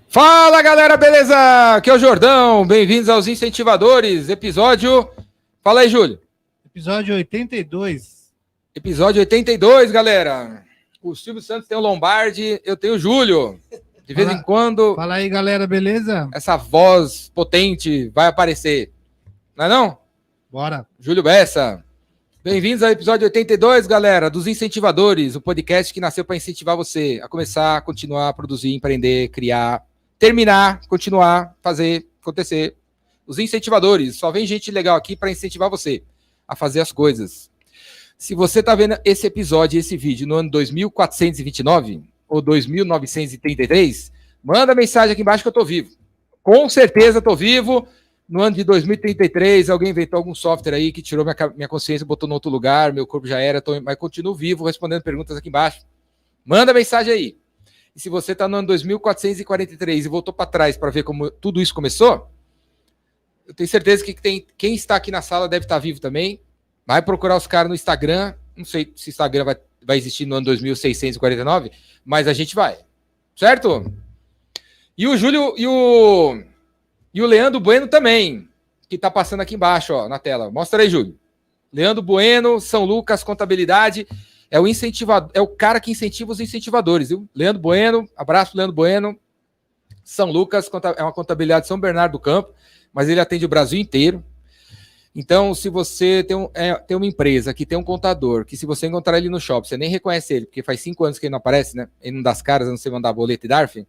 Fala galera, beleza? Aqui é o Jordão, bem-vindos aos Incentivadores, episódio... Fala aí, Júlio. Episódio 82. Episódio 82, galera. O Silvio Santos tem o Lombardi, eu tenho o Júlio. De vez em quando... Fala aí, galera, beleza? Essa voz potente vai aparecer. Não é não? Bora. Júlio Bessa. Bem-vindos ao episódio 82, galera, dos Incentivadores, o podcast que nasceu para incentivar você a começar, continuar, produzir, empreender, criar, terminar, continuar, fazer, acontecer. Os Incentivadores, só vem gente legal aqui para incentivar você a fazer as coisas. Se você está vendo esse episódio, esse vídeo no ano 2429 ou 2933, manda mensagem aqui embaixo que eu estou vivo. Com certeza estou vivo. No ano de 2033, alguém inventou algum software aí que tirou minha consciência, botou em outro lugar, meu corpo já era, mas continuo vivo, respondendo perguntas aqui embaixo. Manda mensagem aí. E se você está no ano 2443 e voltou para trás para ver como tudo isso começou, eu tenho certeza que quem está aqui na sala deve estar vivo também. Vai procurar os caras no Instagram. Não sei se o Instagram vai existir no ano 2649, mas a gente vai. Certo? E o Júlio e o Leandro Bueno também, que está passando aqui embaixo, ó, na tela. Mostra aí, Júlio. Leandro Bueno, São Lucas, Contabilidade, é o incentivador, é o cara que incentiva os incentivadores, viu? Leandro Bueno, abraço, Leandro Bueno. São Lucas é uma contabilidade de São Bernardo do Campo, mas ele atende o Brasil inteiro. Então, se você tem uma empresa que tem um contador, que se você encontrar ele no shopping, você nem reconhece ele, porque faz 5 anos que ele não aparece, né? Ele não dá as caras, não sei mandar boleto e DARF.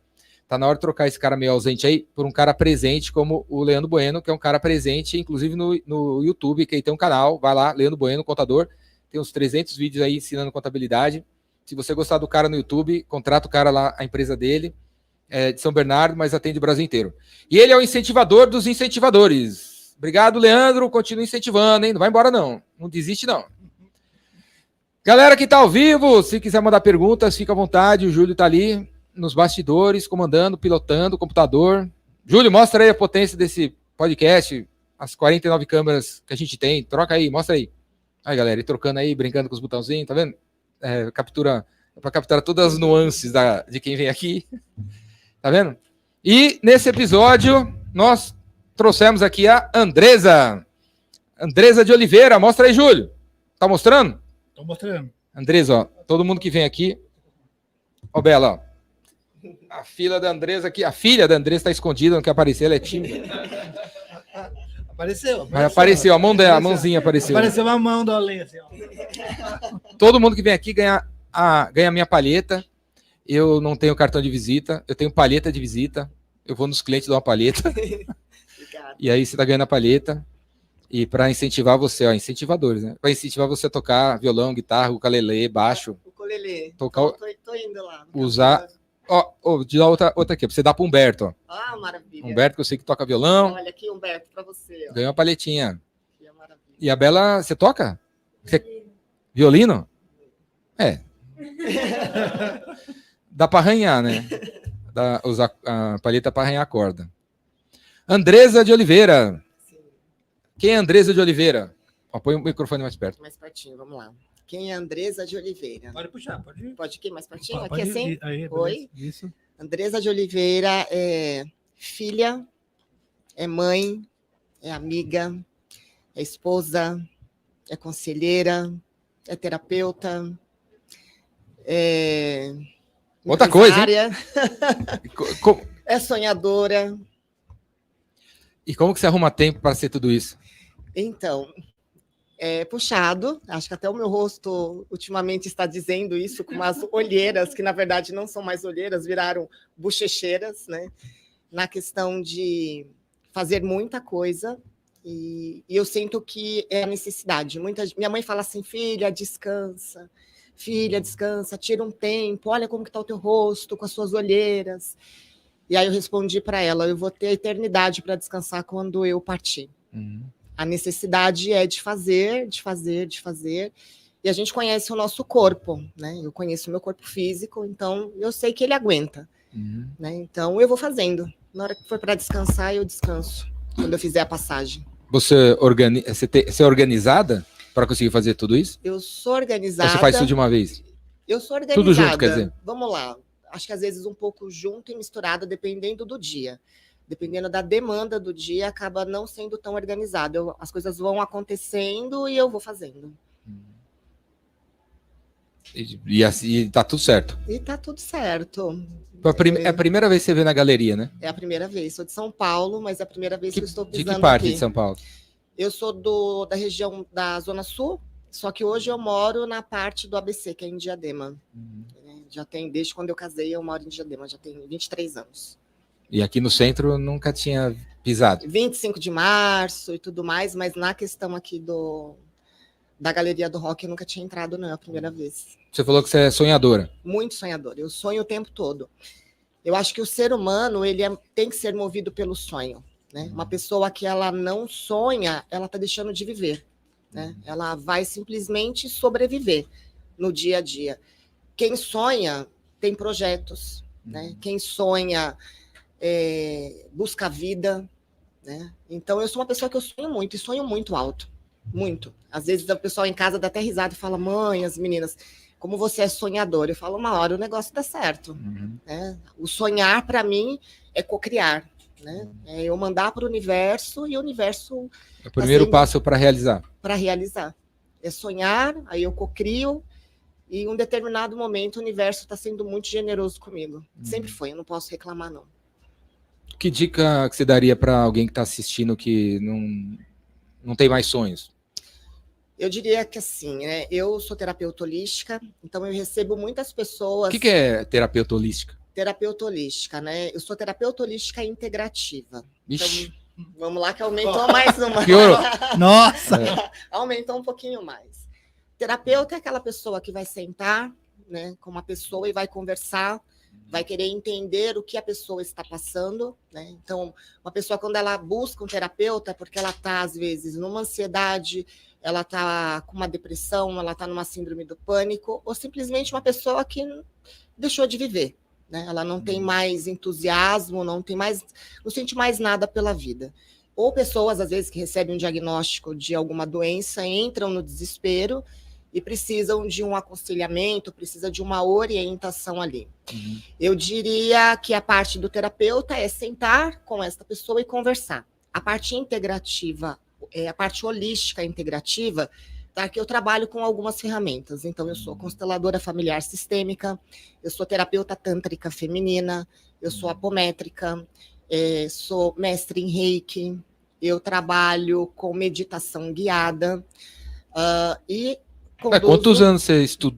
Tá na hora de trocar esse cara meio ausente aí por um cara presente como o Leandro Bueno, que é um cara presente, inclusive no YouTube, que aí tem um canal, vai lá, Leandro Bueno, contador, tem uns 300 vídeos aí ensinando contabilidade. Se você gostar do cara no YouTube, contrata o cara lá, a empresa dele, é de São Bernardo, mas atende o Brasil inteiro. E ele é o incentivador dos incentivadores. Obrigado, Leandro, continua incentivando, hein? Não vai embora não, não desiste não. Galera que tá ao vivo, se quiser mandar perguntas, fica à vontade, o Júlio tá ali nos bastidores, comandando, pilotando o computador. Júlio, mostra aí a potência desse podcast, as 49 câmeras que a gente tem, troca aí, mostra aí. Aí, galera, e trocando aí, brincando com os botãozinhos, tá vendo? É para capturar todas as nuances de quem vem aqui, tá vendo? E nesse episódio, nós trouxemos aqui a Andresa de Oliveira, mostra aí, Júlio. Tá mostrando? Tô mostrando. Andresa, ó, todo mundo que vem aqui, ó, Bela, ó. A filha da Andresa aqui, a filha da Andresa está escondida, não quer aparecer, ela é tímida. Apareceu, a mão dela, a mãozinha apareceu. Apareceu a mão do Alê, assim, ó. Todo mundo que vem aqui ganha a minha palheta. Eu não tenho cartão de visita, eu tenho palheta de visita. Eu vou nos clientes dar uma palheta. E aí você está ganhando a palheta. E para incentivar você, ó, incentivadores, né? Para incentivar você a tocar violão, guitarra, ukulele, baixo. Ukulele. Tocar, tô indo lá. Usar. Ó, de dar outra aqui, pra você dar pro Humberto, ó. Ah, maravilha. Humberto, que eu sei que toca violão. Olha aqui, Humberto, pra você. Ó. Ganhou uma palhetinha. Que maravilha. E a Bela, você toca? Violino? É. Dá pra arranhar, né? Usar a palheta pra arranhar a corda. Andresa de Oliveira. Sim. Quem é Andresa de Oliveira? Ó, põe o microfone mais perto. Mais pertinho, vamos lá. Quem é Andresa de Oliveira? Pode puxar, pode ir. Pode aqui, mais pertinho? Pode Aqui assim? ir. Aí, oi? Isso. Andresa de Oliveira é filha, é mãe, é amiga, é esposa, é conselheira, é terapeuta, é outra coisa, hein? É sonhadora. E como que você arruma tempo para ser tudo isso? Então, é puxado, acho que até o meu rosto ultimamente está dizendo isso, com umas olheiras, que na verdade não são mais olheiras, viraram bochecheiras, né? Na questão de fazer muita coisa, e eu sinto que é a necessidade. Minha mãe fala assim, filha, descansa, tira um tempo, olha como que está o teu rosto, com as suas olheiras. E aí eu respondi para ela, eu vou ter a eternidade para descansar quando eu partir. A necessidade é de fazer. E a gente conhece o nosso corpo, né? Eu conheço o meu corpo físico, então eu sei que ele aguenta. Né? Então eu vou fazendo. Na hora que for para descansar, eu descanso. Quando eu fizer a passagem. Você é organizada para conseguir fazer tudo isso? Eu sou organizada. Ou você faz tudo de uma vez? Eu sou organizada. Tudo junto, quer dizer? Vamos lá. acho que às vezes um pouco junto e misturado, dependendo do dia. Dependendo da demanda do dia, acaba não sendo tão organizado. As coisas vão acontecendo e eu vou fazendo. E assim, tá tudo certo. E tá tudo certo. É a primeira vez que você vê na galeria, né? É a primeira vez. Sou de São Paulo, mas é a primeira vez que eu estou De pisando que parte aqui. de São Paulo? Eu sou da região da Zona Sul, só que hoje eu moro na parte do ABC, que é em Diadema. Já tem, desde quando eu casei, eu moro em Diadema, já tem 23 anos. E aqui no centro eu nunca tinha pisado. 25 de março e tudo mais, mas na questão aqui da Galeria do Rock eu nunca tinha entrado, não, é a primeira vez. Você falou que você é sonhadora. Muito sonhadora, eu sonho o tempo todo. Eu acho que o ser humano, ele tem que ser movido pelo sonho, né? Uma pessoa que ela não sonha, ela está deixando de viver, né? Ela vai simplesmente sobreviver no dia a dia. Quem sonha tem projetos, né? Quem sonha busca a vida, né? Então eu sou uma pessoa que eu sonho muito e sonho muito alto, muito. Às vezes o pessoal em casa dá até risada e fala: mãe, as meninas, como você é sonhadora. Eu falo: uma hora o negócio dá certo, né? O sonhar para mim é cocriar, né? É eu mandar para o universo e o universo É o primeiro passo para realizar. Para realizar é sonhar, aí eu cocrio. E em um determinado momento o universo está sendo muito generoso comigo. Sempre foi, eu não posso reclamar, não. Que dica que você daria para alguém que está assistindo que não tem mais sonhos? Eu diria que assim, né? Eu sou terapeuta holística, então eu recebo muitas pessoas... O que é terapeuta holística? Terapeuta holística, né? Eu sou terapeuta holística integrativa. Ixi. Então, vamos lá que aumentou mais uma. Piorou. Nossa! Aumentou um pouquinho mais. Terapeuta é aquela pessoa que vai sentar, né, com uma pessoa e vai conversar, vai querer entender o que a pessoa está passando, né? Então, uma pessoa, quando ela busca um terapeuta, é porque ela está, às vezes, numa ansiedade, ela está com uma depressão, ela está numa síndrome do pânico, ou simplesmente uma pessoa que deixou de viver, né? Ela não tem mais entusiasmo, não sente mais nada pela vida. Ou pessoas, às vezes, que recebem um diagnóstico de alguma doença, entram no desespero e precisam de um aconselhamento, precisa de uma orientação ali. Eu diria que a parte do terapeuta é sentar com esta pessoa e conversar. A parte integrativa, a parte holística integrativa, tá? Que eu trabalho com algumas ferramentas. Então, eu sou consteladora familiar sistêmica, eu sou terapeuta tântrica feminina, eu sou apométrica, sou mestre em Reiki, eu trabalho com meditação guiada e quantos anos você estuda?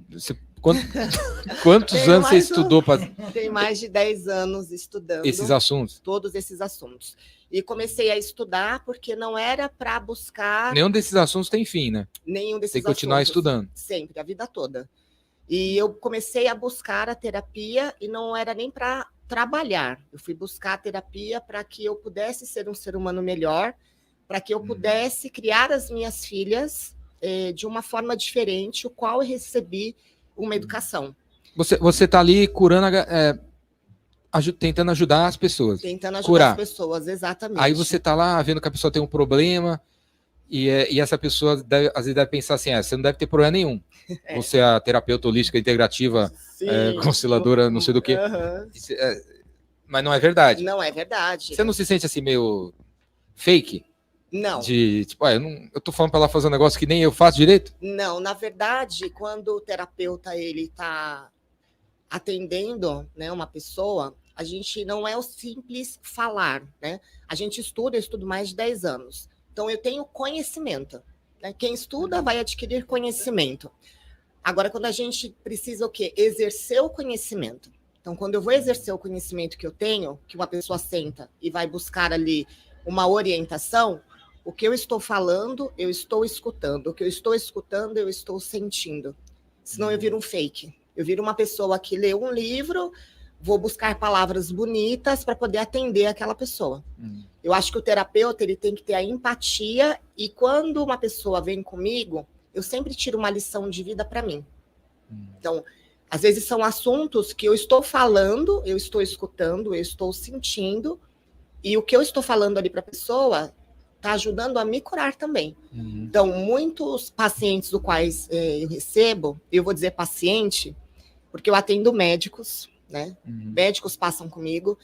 Quantos anos você estudou para... Tem mais de 10 anos estudando esses assuntos? Todos esses assuntos. E comecei a estudar porque não era para buscar... Nenhum desses assuntos tem fim, né? Nenhum desses tem que continuar assuntos, estudando. Sempre, a vida toda. E eu comecei a buscar a terapia e não era nem para trabalhar. Eu fui buscar a terapia para que eu pudesse ser um ser humano melhor, para que eu pudesse criar as minhas filhas de uma forma diferente, o qual eu recebi uma educação. Você está ali curando, tentando ajudar as pessoas. Tentando ajudar curar as pessoas, exatamente. Aí você está lá vendo que a pessoa tem um problema e essa pessoa às vezes deve pensar assim, você não deve ter problema nenhum. Você é a terapeuta holística integrativa, consteladora, não sei do que. Mas não é verdade. Não é verdade. Você não se sente assim meio fake? Não. De tipo, eu tô falando para ela fazer um negócio que nem eu faço direito? Não, na verdade, quando o terapeuta ele está atendendo, né, uma pessoa, a gente não é o simples falar, né? A gente estuda, eu estudo mais de 10 anos. Então eu tenho conhecimento, né? Quem estuda vai adquirir conhecimento. Agora, quando a gente precisa o quê? Exercer o conhecimento. Então, quando eu vou exercer o conhecimento que eu tenho, que uma pessoa senta e vai buscar ali uma orientação, o que eu estou falando, eu estou escutando. O que eu estou escutando, eu estou sentindo. Senão eu viro um fake. Eu viro uma pessoa que lê um livro, vou buscar palavras bonitas para poder atender aquela pessoa. Eu acho que o terapeuta ele tem que ter a empatia e quando uma pessoa vem comigo, eu sempre tiro uma lição de vida para mim. Então, às vezes são assuntos que eu estou falando, eu estou escutando, eu estou sentindo, e o que eu estou falando ali para a pessoa está ajudando a me curar também. Então, muitos pacientes dos quais eu recebo, eu vou dizer paciente, porque eu atendo médicos, né? Uhum. Médicos passam comigo.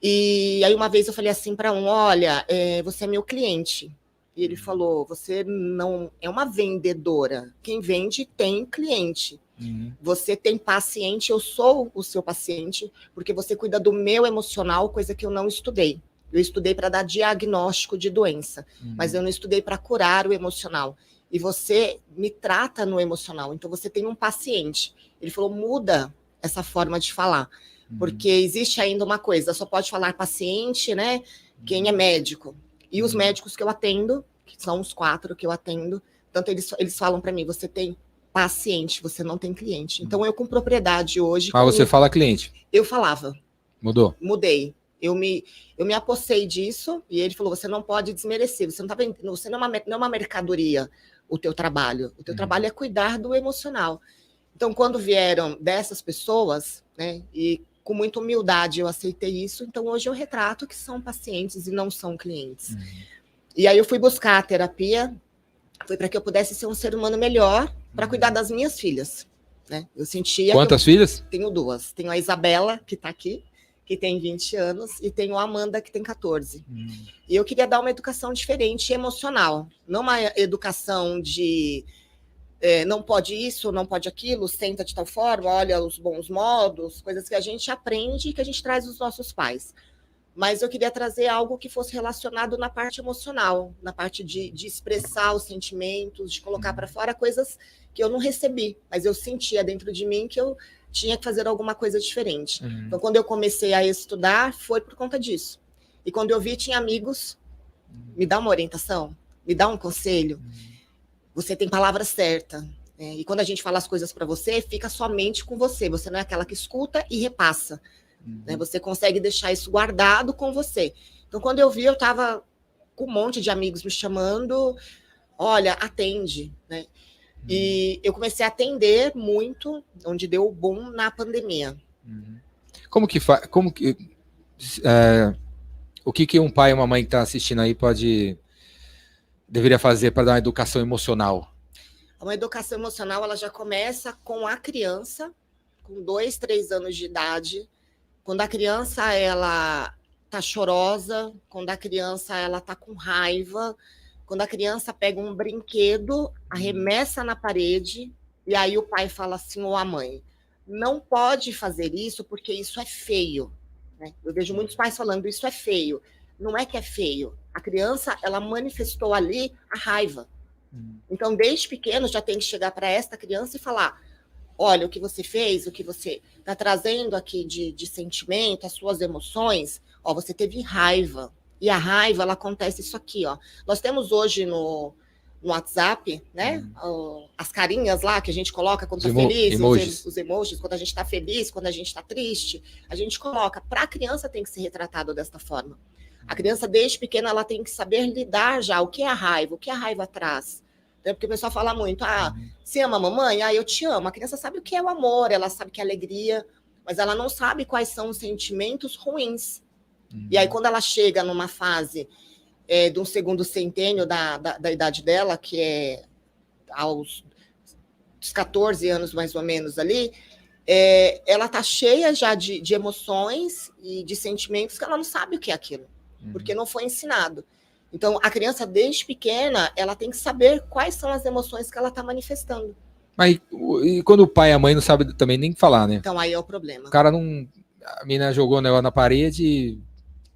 E aí uma vez eu falei assim para um, olha, você é meu cliente. E ele falou, você não é uma vendedora. Quem vende tem cliente. Uhum. Você tem paciente, eu sou o seu paciente, porque você cuida do meu emocional, coisa que eu não estudei. Eu estudei para dar diagnóstico de doença, mas eu não estudei para curar o emocional. E você me trata no emocional, então você tem um paciente. Ele falou, muda essa forma de falar, porque existe ainda uma coisa, só pode falar paciente, né? Quem é médico. E os médicos que eu atendo, que são os 4 que eu atendo, tanto eles falam para mim, você tem paciente, você não tem cliente. Então, eu com propriedade hoje... Mas você fala cliente. Eu falava. Mudou? Mudei. Eu me apossei disso e ele falou, você não pode desmerecer, você não é uma mercadoria o teu trabalho. O teu trabalho é cuidar do emocional. Então, quando vieram dessas pessoas, né, e com muita humildade eu aceitei isso, então hoje eu retrato que são pacientes e não são clientes. E aí eu fui buscar a terapia, foi para que eu pudesse ser um ser humano melhor para cuidar das minhas filhas. Né? Eu sentia. Quantas filhas? Tenho 2. Tenho a Isabela, que está aqui, que tem 20 anos, e tenho a Amanda, que tem 14. E eu queria dar uma educação diferente, emocional. Não uma educação de não pode isso, não pode aquilo, senta de tal forma, olha os bons modos, coisas que a gente aprende e que a gente traz dos nossos pais. Mas eu queria trazer algo que fosse relacionado na parte emocional, na parte de expressar os sentimentos, de colocar para fora coisas que eu não recebi, mas eu sentia dentro de mim que eu tinha que fazer alguma coisa diferente. Então, quando eu comecei a estudar, foi por conta disso. E quando eu vi, tinha amigos, me dá uma orientação, me dá um conselho, você tem palavra certa. E quando a gente fala as coisas para você, fica somente com você, você não é aquela que escuta e repassa. Né? Você consegue deixar isso guardado com você. Então, quando eu vi, eu estava com um monte de amigos me chamando, olha, atende, né? E eu comecei a atender muito, onde deu o boom na pandemia. Como que o que um pai e uma mãe que está assistindo aí deveria fazer para dar uma educação emocional? Uma educação emocional, ela já começa com a criança, com 2, 3 anos de idade. Quando a criança ela tá chorosa, quando a criança ela tá com raiva, quando a criança pega um brinquedo, arremessa na parede, e aí o pai fala assim, ou a mãe, não pode fazer isso porque isso é feio. Né? Eu vejo muitos pais falando, isso é feio. Não é que é feio. A criança, ela manifestou ali a raiva. Então, desde pequeno, já tem que chegar para esta criança e falar, olha, o que você fez, o que você está trazendo aqui de sentimento, as suas emoções, ó, você teve raiva. E a raiva, ela acontece isso aqui, ó. Nós temos hoje no WhatsApp, né? As carinhas lá que a gente coloca quando está feliz, os emojis, quando a gente está feliz, quando a gente está triste, a gente coloca. Para a criança tem que ser retratado desta forma. A criança, desde pequena, ela tem que saber lidar já. O que é a raiva? O que a raiva traz? Porque o pessoal fala muito, você ama a mamãe? Eu te amo. A criança sabe o que é o amor, ela sabe o que é alegria, mas ela não sabe quais são os sentimentos ruins. E aí, quando ela chega numa fase de um segundo centênio da idade dela, que é aos 14 anos, mais ou menos, ali, ela está cheia já de emoções e de sentimentos que ela não sabe o que é aquilo, porque não foi ensinado. Então, a criança, desde pequena, ela tem que saber quais são as emoções que ela está manifestando. Mas e quando o pai e a mãe não sabem também nem falar, né? Então, aí é o problema. O cara não... A menina jogou o negócio na parede e...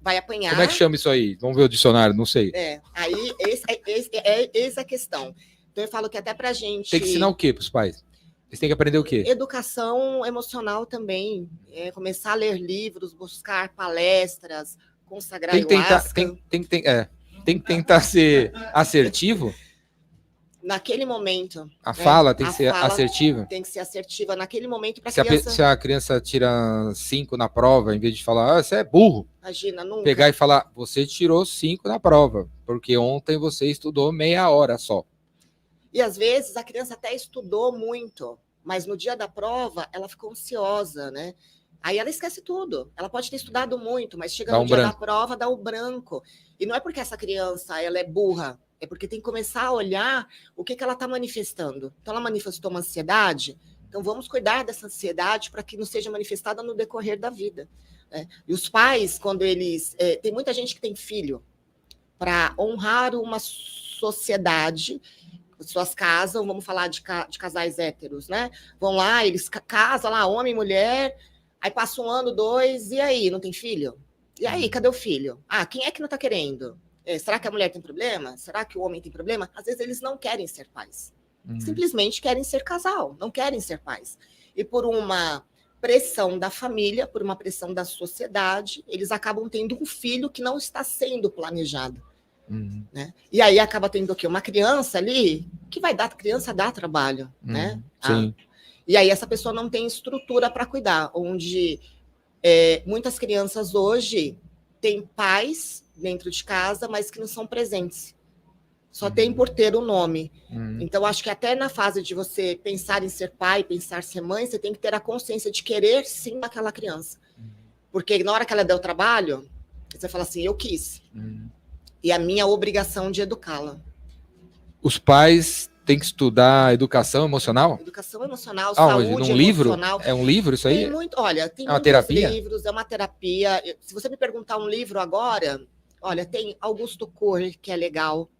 Vai apanhar. Como é que chama isso aí? Vamos ver o dicionário, não sei. Aí, essa é a questão. Então, eu falo que até pra gente... Tem que ensinar o quê pros pais? Eles têm que aprender o quê? Educação emocional também. Começar a ler livros, buscar palestras, consagrar ayahuasca. Tem que tentar ser assertivo. Naquele momento. A fala tem que ser assertiva. Tem que ser assertiva naquele momento para se a criança tira 5 na prova, em vez de falar, você é burro. Imagina, nunca. Pegar e falar, você tirou 5 na prova, porque ontem você estudou meia hora só. E às vezes a criança até estudou muito, mas no dia da prova ela ficou ansiosa, né? Aí ela esquece tudo. Ela pode ter estudado muito, mas chega no dia da prova, dá o branco. E não é porque essa criança ela é burra, é porque tem que começar a olhar o que ela está manifestando. Então, ela manifestou uma ansiedade, Então, vamos cuidar dessa ansiedade para que não seja manifestada no decorrer da vida. Né? E os pais, quando eles... tem muita gente que tem filho para honrar uma sociedade. As pessoas casam, vamos falar de casais héteros, né? Vão lá, eles casam lá, homem e mulher, aí passa 1 ano, 2, e aí, não tem filho? E aí, cadê o filho? Ah, quem é que não está querendo? Será que a mulher tem problema? Será que o homem tem problema? Às vezes eles não querem ser pais. Simplesmente querem ser casal, não querem ser pais. E por uma pressão da família, por uma pressão da sociedade, eles acabam tendo um filho que não está sendo planejado. Né? E aí acaba tendo o quê? Uma criança ali que vai dar, a criança dá trabalho, né? Sim. E aí essa pessoa não tem estrutura para cuidar, onde muitas crianças hoje têm pais dentro de casa, mas que não são presentes. Só tem por ter o nome. Então, acho que até na fase de você pensar em ser pai, pensar em ser mãe, você tem que ter a consciência de querer sim aquela criança. Porque na hora que ela der o trabalho, você fala assim, eu quis. E a minha obrigação de educá-la. Os pais têm que estudar educação emocional? Educação emocional, saúde num livro? emocional. É um livro isso aí? Tem muito, olha, tem uma terapia? Livros, é uma terapia. Se você me perguntar um livro agora, olha, tem Augusto Cury, que é legal.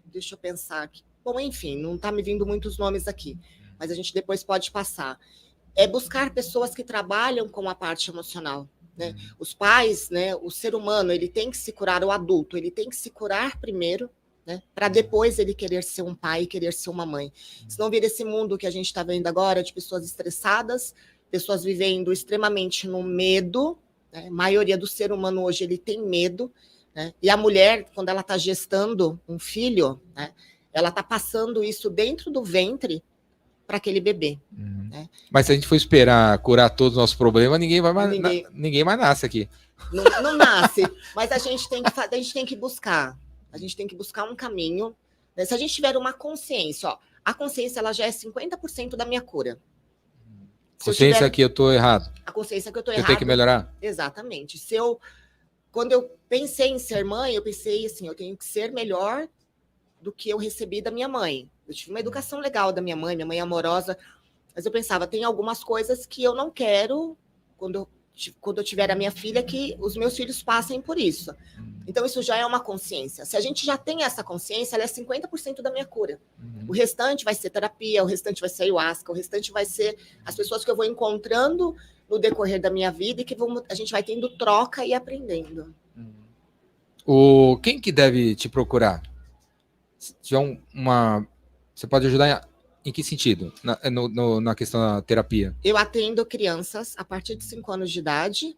Deixa eu pensar aqui. Bom, enfim, não está me vindo muitos nomes aqui, mas a gente depois pode passar. É buscar pessoas que trabalham com a parte emocional. Né? Os pais, né, o ser humano, ele tem que se curar, o adulto, ele tem que se curar primeiro, né, para depois ele querer ser um pai e querer ser uma mãe. Senão vira esse mundo que a gente está vendo agora de pessoas estressadas, pessoas vivendo extremamente no medo, né? A maioria do ser humano hoje ele tem medo, né? E a mulher, quando ela está gestando um filho, né, ela está passando isso dentro do ventre para aquele bebê. Né? Mas se a gente for esperar curar todos os nossos problemas, ninguém mais nasce aqui. Não nasce, mas a gente tem que buscar. A gente tem que buscar um caminho. Né? Se a gente tiver uma consciência, ó, a consciência ela já é 50% da minha cura. Consciência que eu estou errado. A consciência que eu estou errado. Eu tenho que melhorar? Exatamente. Quando eu pensei em ser mãe, eu pensei assim, eu tenho que ser melhor do que eu recebi da minha mãe. Eu tive uma educação legal da minha mãe amorosa, mas eu pensava, tem algumas coisas que eu não quero, quando eu tiver a minha filha, que os meus filhos passem por isso. Então, isso já é uma consciência. Se a gente já tem essa consciência, ela é 50% da minha cura. O restante vai ser terapia, o restante vai ser ayahuasca, o restante vai ser as pessoas que eu vou encontrando no decorrer da minha vida e que a gente vai tendo troca e aprendendo. Quem que deve te procurar? Se tiver você pode ajudar em que sentido? Na questão da terapia? Eu atendo crianças a partir de 5 anos de idade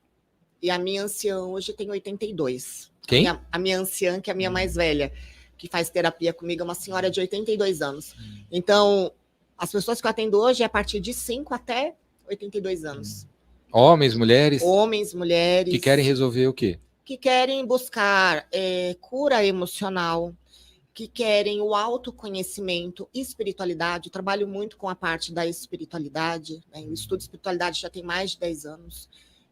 e a minha anciã hoje tem 82. Quem? A minha anciã, que é a minha mais velha, que faz terapia comigo, é uma senhora de 82 anos. Então, as pessoas que eu atendo hoje é a partir de 5 até 82 anos. Homens, mulheres? Homens, mulheres. Que querem resolver o quê? Que querem buscar cura emocional, que querem o autoconhecimento, espiritualidade. Eu trabalho muito com a parte da espiritualidade. Né? Eu estudo espiritualidade já tem mais de 10 anos.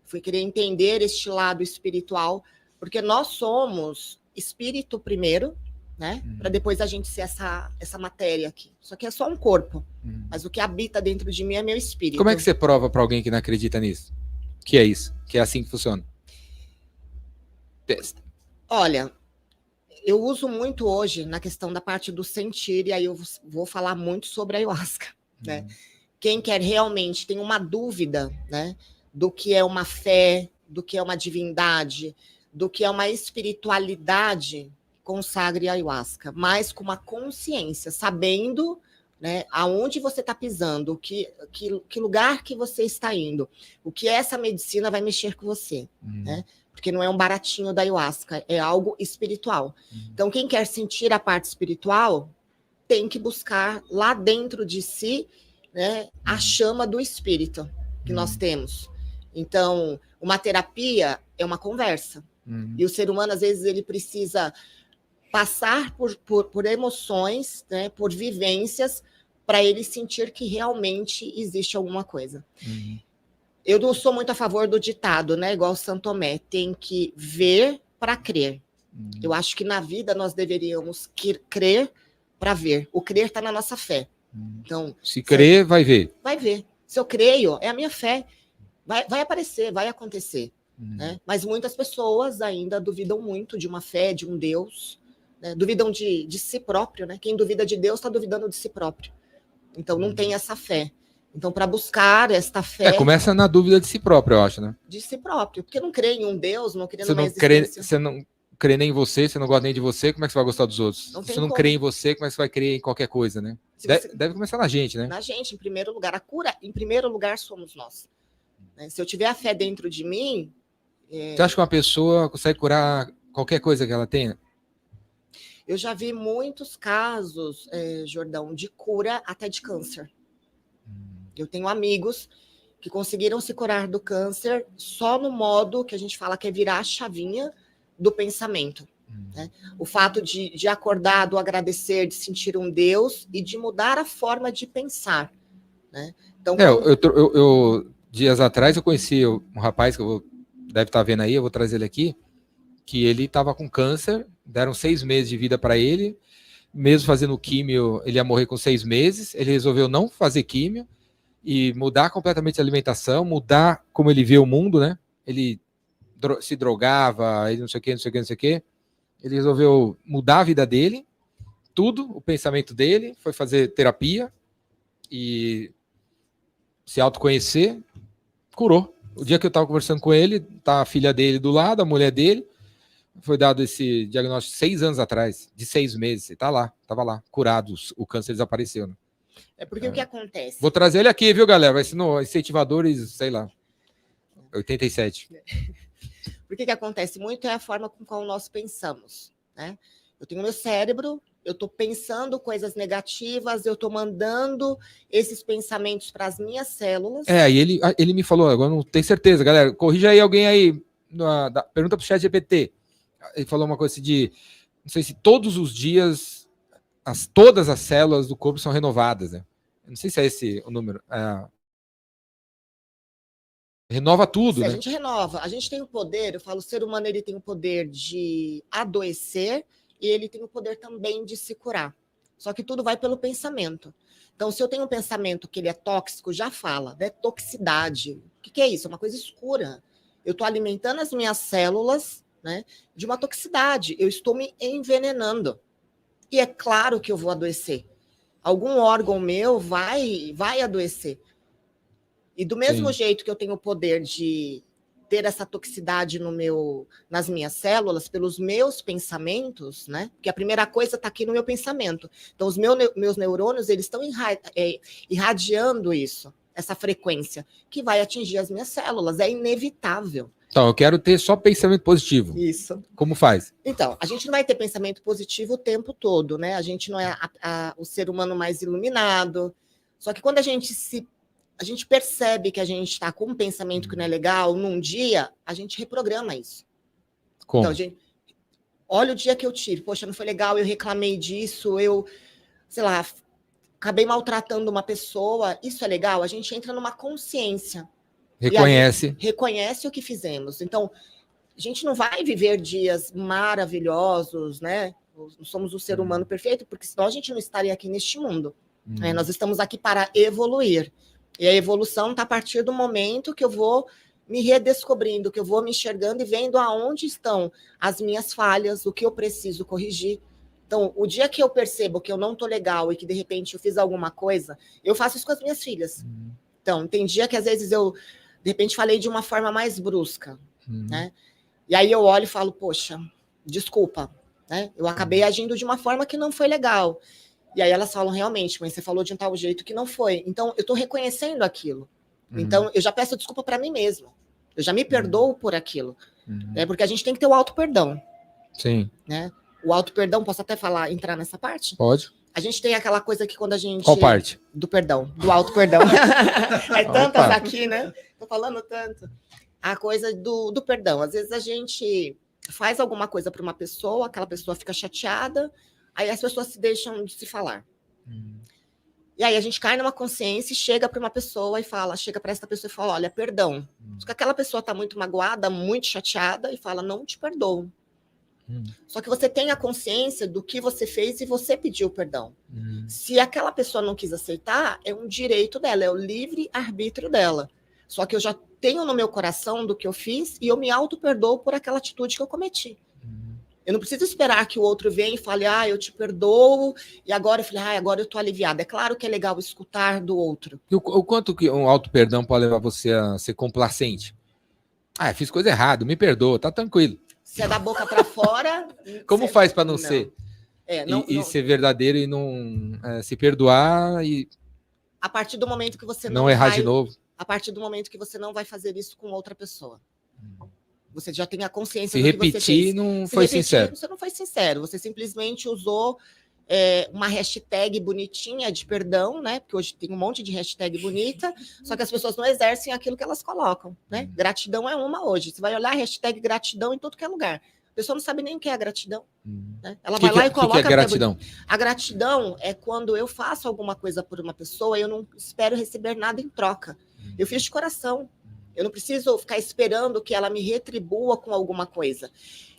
Fui querer entender este lado espiritual, porque nós somos espírito primeiro, né? Para depois a gente ser essa matéria aqui. Só que é só um corpo, mas o que habita dentro de mim é meu espírito. Como é que você prova para alguém que não acredita nisso? Que é isso? Que é assim que funciona? Testa. Olha, eu uso muito hoje na questão da parte do sentir, e aí eu vou falar muito sobre a ayahuasca. Né? Quem quer realmente, tem uma dúvida, né, do que é uma fé, do que é uma divindade, do que é uma espiritualidade, consagre a ayahuasca, mas com uma consciência, sabendo, né, aonde você está pisando, que lugar que você está indo, o que essa medicina vai mexer com você, né? Porque não é um baratinho da ayahuasca, é algo espiritual. Então, quem quer sentir a parte espiritual tem que buscar lá dentro de si, né, a chama do espírito que nós temos. Então, uma terapia é uma conversa. E o ser humano, às vezes, ele precisa passar por emoções, né, por vivências, para ele sentir que realmente existe alguma coisa. Eu não sou muito a favor do ditado, né? Igual Santo Tomé, tem que ver para crer. Eu acho que na vida nós deveríamos crer para ver. O crer está na nossa fé. Então, Se crer, vai ver. vai ver. Se eu creio, é a minha fé. Vai aparecer, vai acontecer. Né? Mas muitas pessoas ainda duvidam muito de uma fé, de um Deus, né? Duvidam de si próprio, né? Quem duvida de Deus está duvidando de si próprio. Então não tem essa fé. Então, para buscar esta fé Começa na dúvida de si próprio, eu acho, né? de si próprio, porque não crê em um Deus, não crê Você numa você não crê nem em você, você não gosta nem de você, como é que você vai gostar dos outros? Não Se tem você não como. crê em você, como é que você vai crer em qualquer coisa, né? Deve começar na gente, né? Na gente, em primeiro lugar. A cura, em primeiro lugar, somos nós. Né? Se eu tiver a fé dentro de mim... Você acha que uma pessoa consegue curar qualquer coisa que ela tenha? Eu já vi muitos casos, Jordão, de cura até de câncer. Eu tenho amigos que conseguiram se curar do câncer só no modo que a gente fala que é virar a chavinha do pensamento. Né? O fato de acordar, do agradecer, de sentir um Deus e de mudar a forma de pensar. Né? Então, dias atrás eu conheci um rapaz que deve estar vendo aí, eu vou trazer ele aqui, que ele estava com câncer, deram 6 meses de vida para ele, mesmo fazendo químio, ele ia morrer com 6 meses, ele resolveu não fazer químio e mudar completamente a alimentação, mudar como ele vê o mundo, né? Ele se drogava, ele não sei o que, não sei o que, não sei o que. Ele resolveu mudar a vida dele, tudo, o pensamento dele, foi fazer terapia e se autoconhecer, curou. O dia que eu estava conversando com ele, tá a filha dele do lado, a mulher dele, foi dado esse diagnóstico 6 anos atrás, de 6 meses, e tava lá, curado, o câncer desapareceu. Né? É porque o que acontece? Vou trazer ele aqui, viu, galera? Vai ser no Incentivadores, sei lá, 87. Por que acontece? Muito é a forma com qual nós pensamos. Né? Eu tenho meu cérebro, eu estou pensando coisas negativas, eu estou mandando esses pensamentos para as minhas células. E ele me falou, agora não tenho certeza, galera, corrija aí alguém aí, pergunta para o chat GPT. Ele falou uma coisa assim de, não sei se todos os dias, todas as células do corpo são renovadas, né? Eu não sei se é esse o número. Renova tudo, né? A gente renova. A gente tem o poder, eu falo, o ser humano ele tem o poder de adoecer e ele tem o poder também de se curar. Só que tudo vai pelo pensamento. Então, se eu tenho um pensamento que ele é tóxico, já fala, né? Toxicidade. O que é isso? É uma coisa escura. Eu estou alimentando as minhas células, né, de uma toxicidade. Eu estou me envenenando. E é claro que eu vou adoecer. Algum órgão meu vai adoecer. E do mesmo jeito que eu tenho o poder de ter essa toxicidade nas minhas células, pelos meus pensamentos, né? Porque a primeira coisa está aqui no meu pensamento. Então, os meus neurônios, eles estão irradiando isso, essa frequência, que vai atingir as minhas células. É inevitável. Então, eu quero ter só pensamento positivo. Isso. Como faz? Então, a gente não vai ter pensamento positivo o tempo todo, né? A gente não é o ser humano mais iluminado. Só que quando a gente percebe que a gente está com um pensamento que não é legal, num dia, a gente reprograma isso. Como? Então, olha o dia que eu tive. Poxa, não foi legal, eu reclamei disso, sei lá, acabei maltratando uma pessoa. Isso é legal? A gente entra numa consciência. Reconhece. Reconhece o que fizemos. Então, a gente não vai viver dias maravilhosos, né? Não somos um ser humano perfeito, porque senão a gente não estaria aqui neste mundo. Nós estamos aqui para evoluir. E a evolução está a partir do momento que eu vou me redescobrindo, que eu vou me enxergando e vendo aonde estão as minhas falhas, o que eu preciso corrigir. Então, o dia que eu percebo que eu não estou legal e que, de repente, eu fiz alguma coisa, eu faço isso com as minhas filhas. Então, tem dia que, às vezes, eu, de repente, falei de uma forma mais brusca, né? E aí eu olho e falo, poxa, desculpa, né? Eu acabei agindo de uma forma que não foi legal. E aí elas falam, realmente, mas você falou de um tal jeito que não foi. Então, eu estou reconhecendo aquilo. Então, eu já peço desculpa para mim mesmo. Eu já me perdoo por aquilo. Né? Porque a gente tem que ter o auto-perdão. Sim. Né? O auto-perdão, posso até entrar nessa parte? Pode. A gente tem aquela coisa que quando a gente... Qual parte? Do perdão, do auto-perdão. É tantas aqui, né? Tô falando tanto. A coisa do perdão. Às vezes a gente faz alguma coisa para uma pessoa, aquela pessoa fica chateada, aí as pessoas se deixam de se falar. E aí a gente cai numa consciência e chega para uma pessoa e fala, chega para essa pessoa e fala, olha, perdão. Só que aquela pessoa está muito magoada, muito chateada e fala, não te perdoo. Só que você tem a consciência do que você fez e você pediu perdão. Se aquela pessoa não quis aceitar, é um direito dela, é o livre arbítrio dela. Só que eu já tenho no meu coração do que eu fiz e eu me auto-perdoo por aquela atitude que eu cometi. Eu não preciso esperar que o outro venha e fale, eu te perdoo, e agora eu falei, agora eu tô aliviada. É claro que é legal escutar do outro. E o quanto que um auto-perdão pode levar você a ser complacente? Fiz coisa errada, me perdoa, tá tranquilo. Se é da boca para fora... Como faz para não ser? Não. Ser verdadeiro e não se perdoar e... A partir do momento que você não errar de novo. A partir do momento que você não vai fazer isso com outra pessoa. Você já tem a consciência do que você fez. Se repetir, não foi sincero. Você não foi sincero. Você simplesmente usou uma hashtag bonitinha de perdão, né? Porque hoje tem um monte de hashtag bonita, só que as pessoas não exercem aquilo que elas colocam, né? Gratidão é uma hoje. Você vai olhar a hashtag gratidão em tudo que é lugar. A pessoa não sabe nem o que é a gratidão. Né? Ela vai lá e coloca... O que é gratidão? A gratidão é quando eu faço alguma coisa por uma pessoa e eu não espero receber nada em troca. Eu fiz de coração. Eu não preciso ficar esperando que ela me retribua com alguma coisa.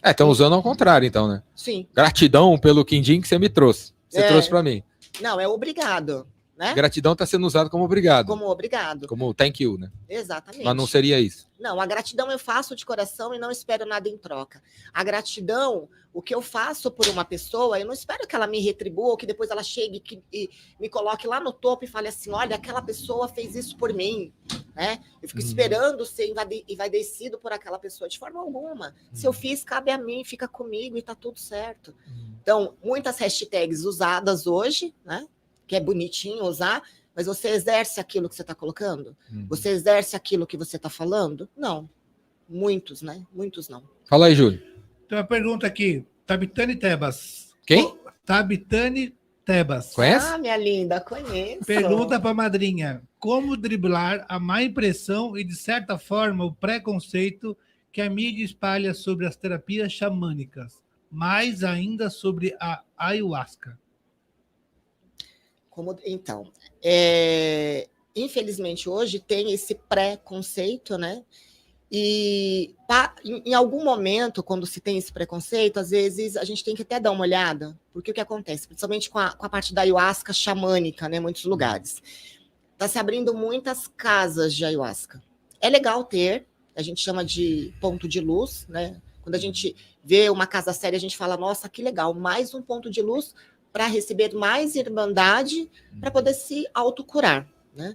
Estão usando ao contrário, então, né? Sim. Gratidão pelo quindim que você me trouxe. Você trouxe para mim. Não, é obrigado. Né? Gratidão está sendo usado como obrigado. Como obrigado. Como thank you, né? Exatamente. Mas não seria isso. Não, a gratidão eu faço de coração e não espero nada em troca. A gratidão, o que eu faço por uma pessoa, eu não espero que ela me retribua ou que depois ela chegue e me coloque lá no topo e fale assim, olha, aquela pessoa fez isso por mim. Né? Eu fico esperando ser envaidecido por aquela pessoa de forma alguma. Se eu fiz, cabe a mim, fica comigo e tá tudo certo. Então, muitas hashtags usadas hoje, né? Que é bonitinho usar, mas você exerce aquilo que você está colocando? Você exerce aquilo que você está falando? Não. Muitos, né? Muitos não. Fala aí, Júlio. Tem uma pergunta aqui. Tabitane Tebas. Quem? Tabitane Tebas. Conhece? Minha linda, conheço. Pergunta para a madrinha. Como driblar a má impressão e, de certa forma, o preconceito que a mídia espalha sobre as terapias xamânicas, mais ainda sobre a ayahuasca? Então, infelizmente hoje tem esse preconceito, né? E em algum momento, quando se tem esse preconceito, às vezes a gente tem que até dar uma olhada, porque o que acontece, principalmente com a parte da ayahuasca xamânica, né? Em muitos lugares, está se abrindo muitas casas de ayahuasca. É legal ter, a gente chama de ponto de luz, né? Quando a gente vê uma casa séria, a gente fala, nossa, que legal, mais um ponto de luz para receber mais irmandade, para poder se autocurar, né?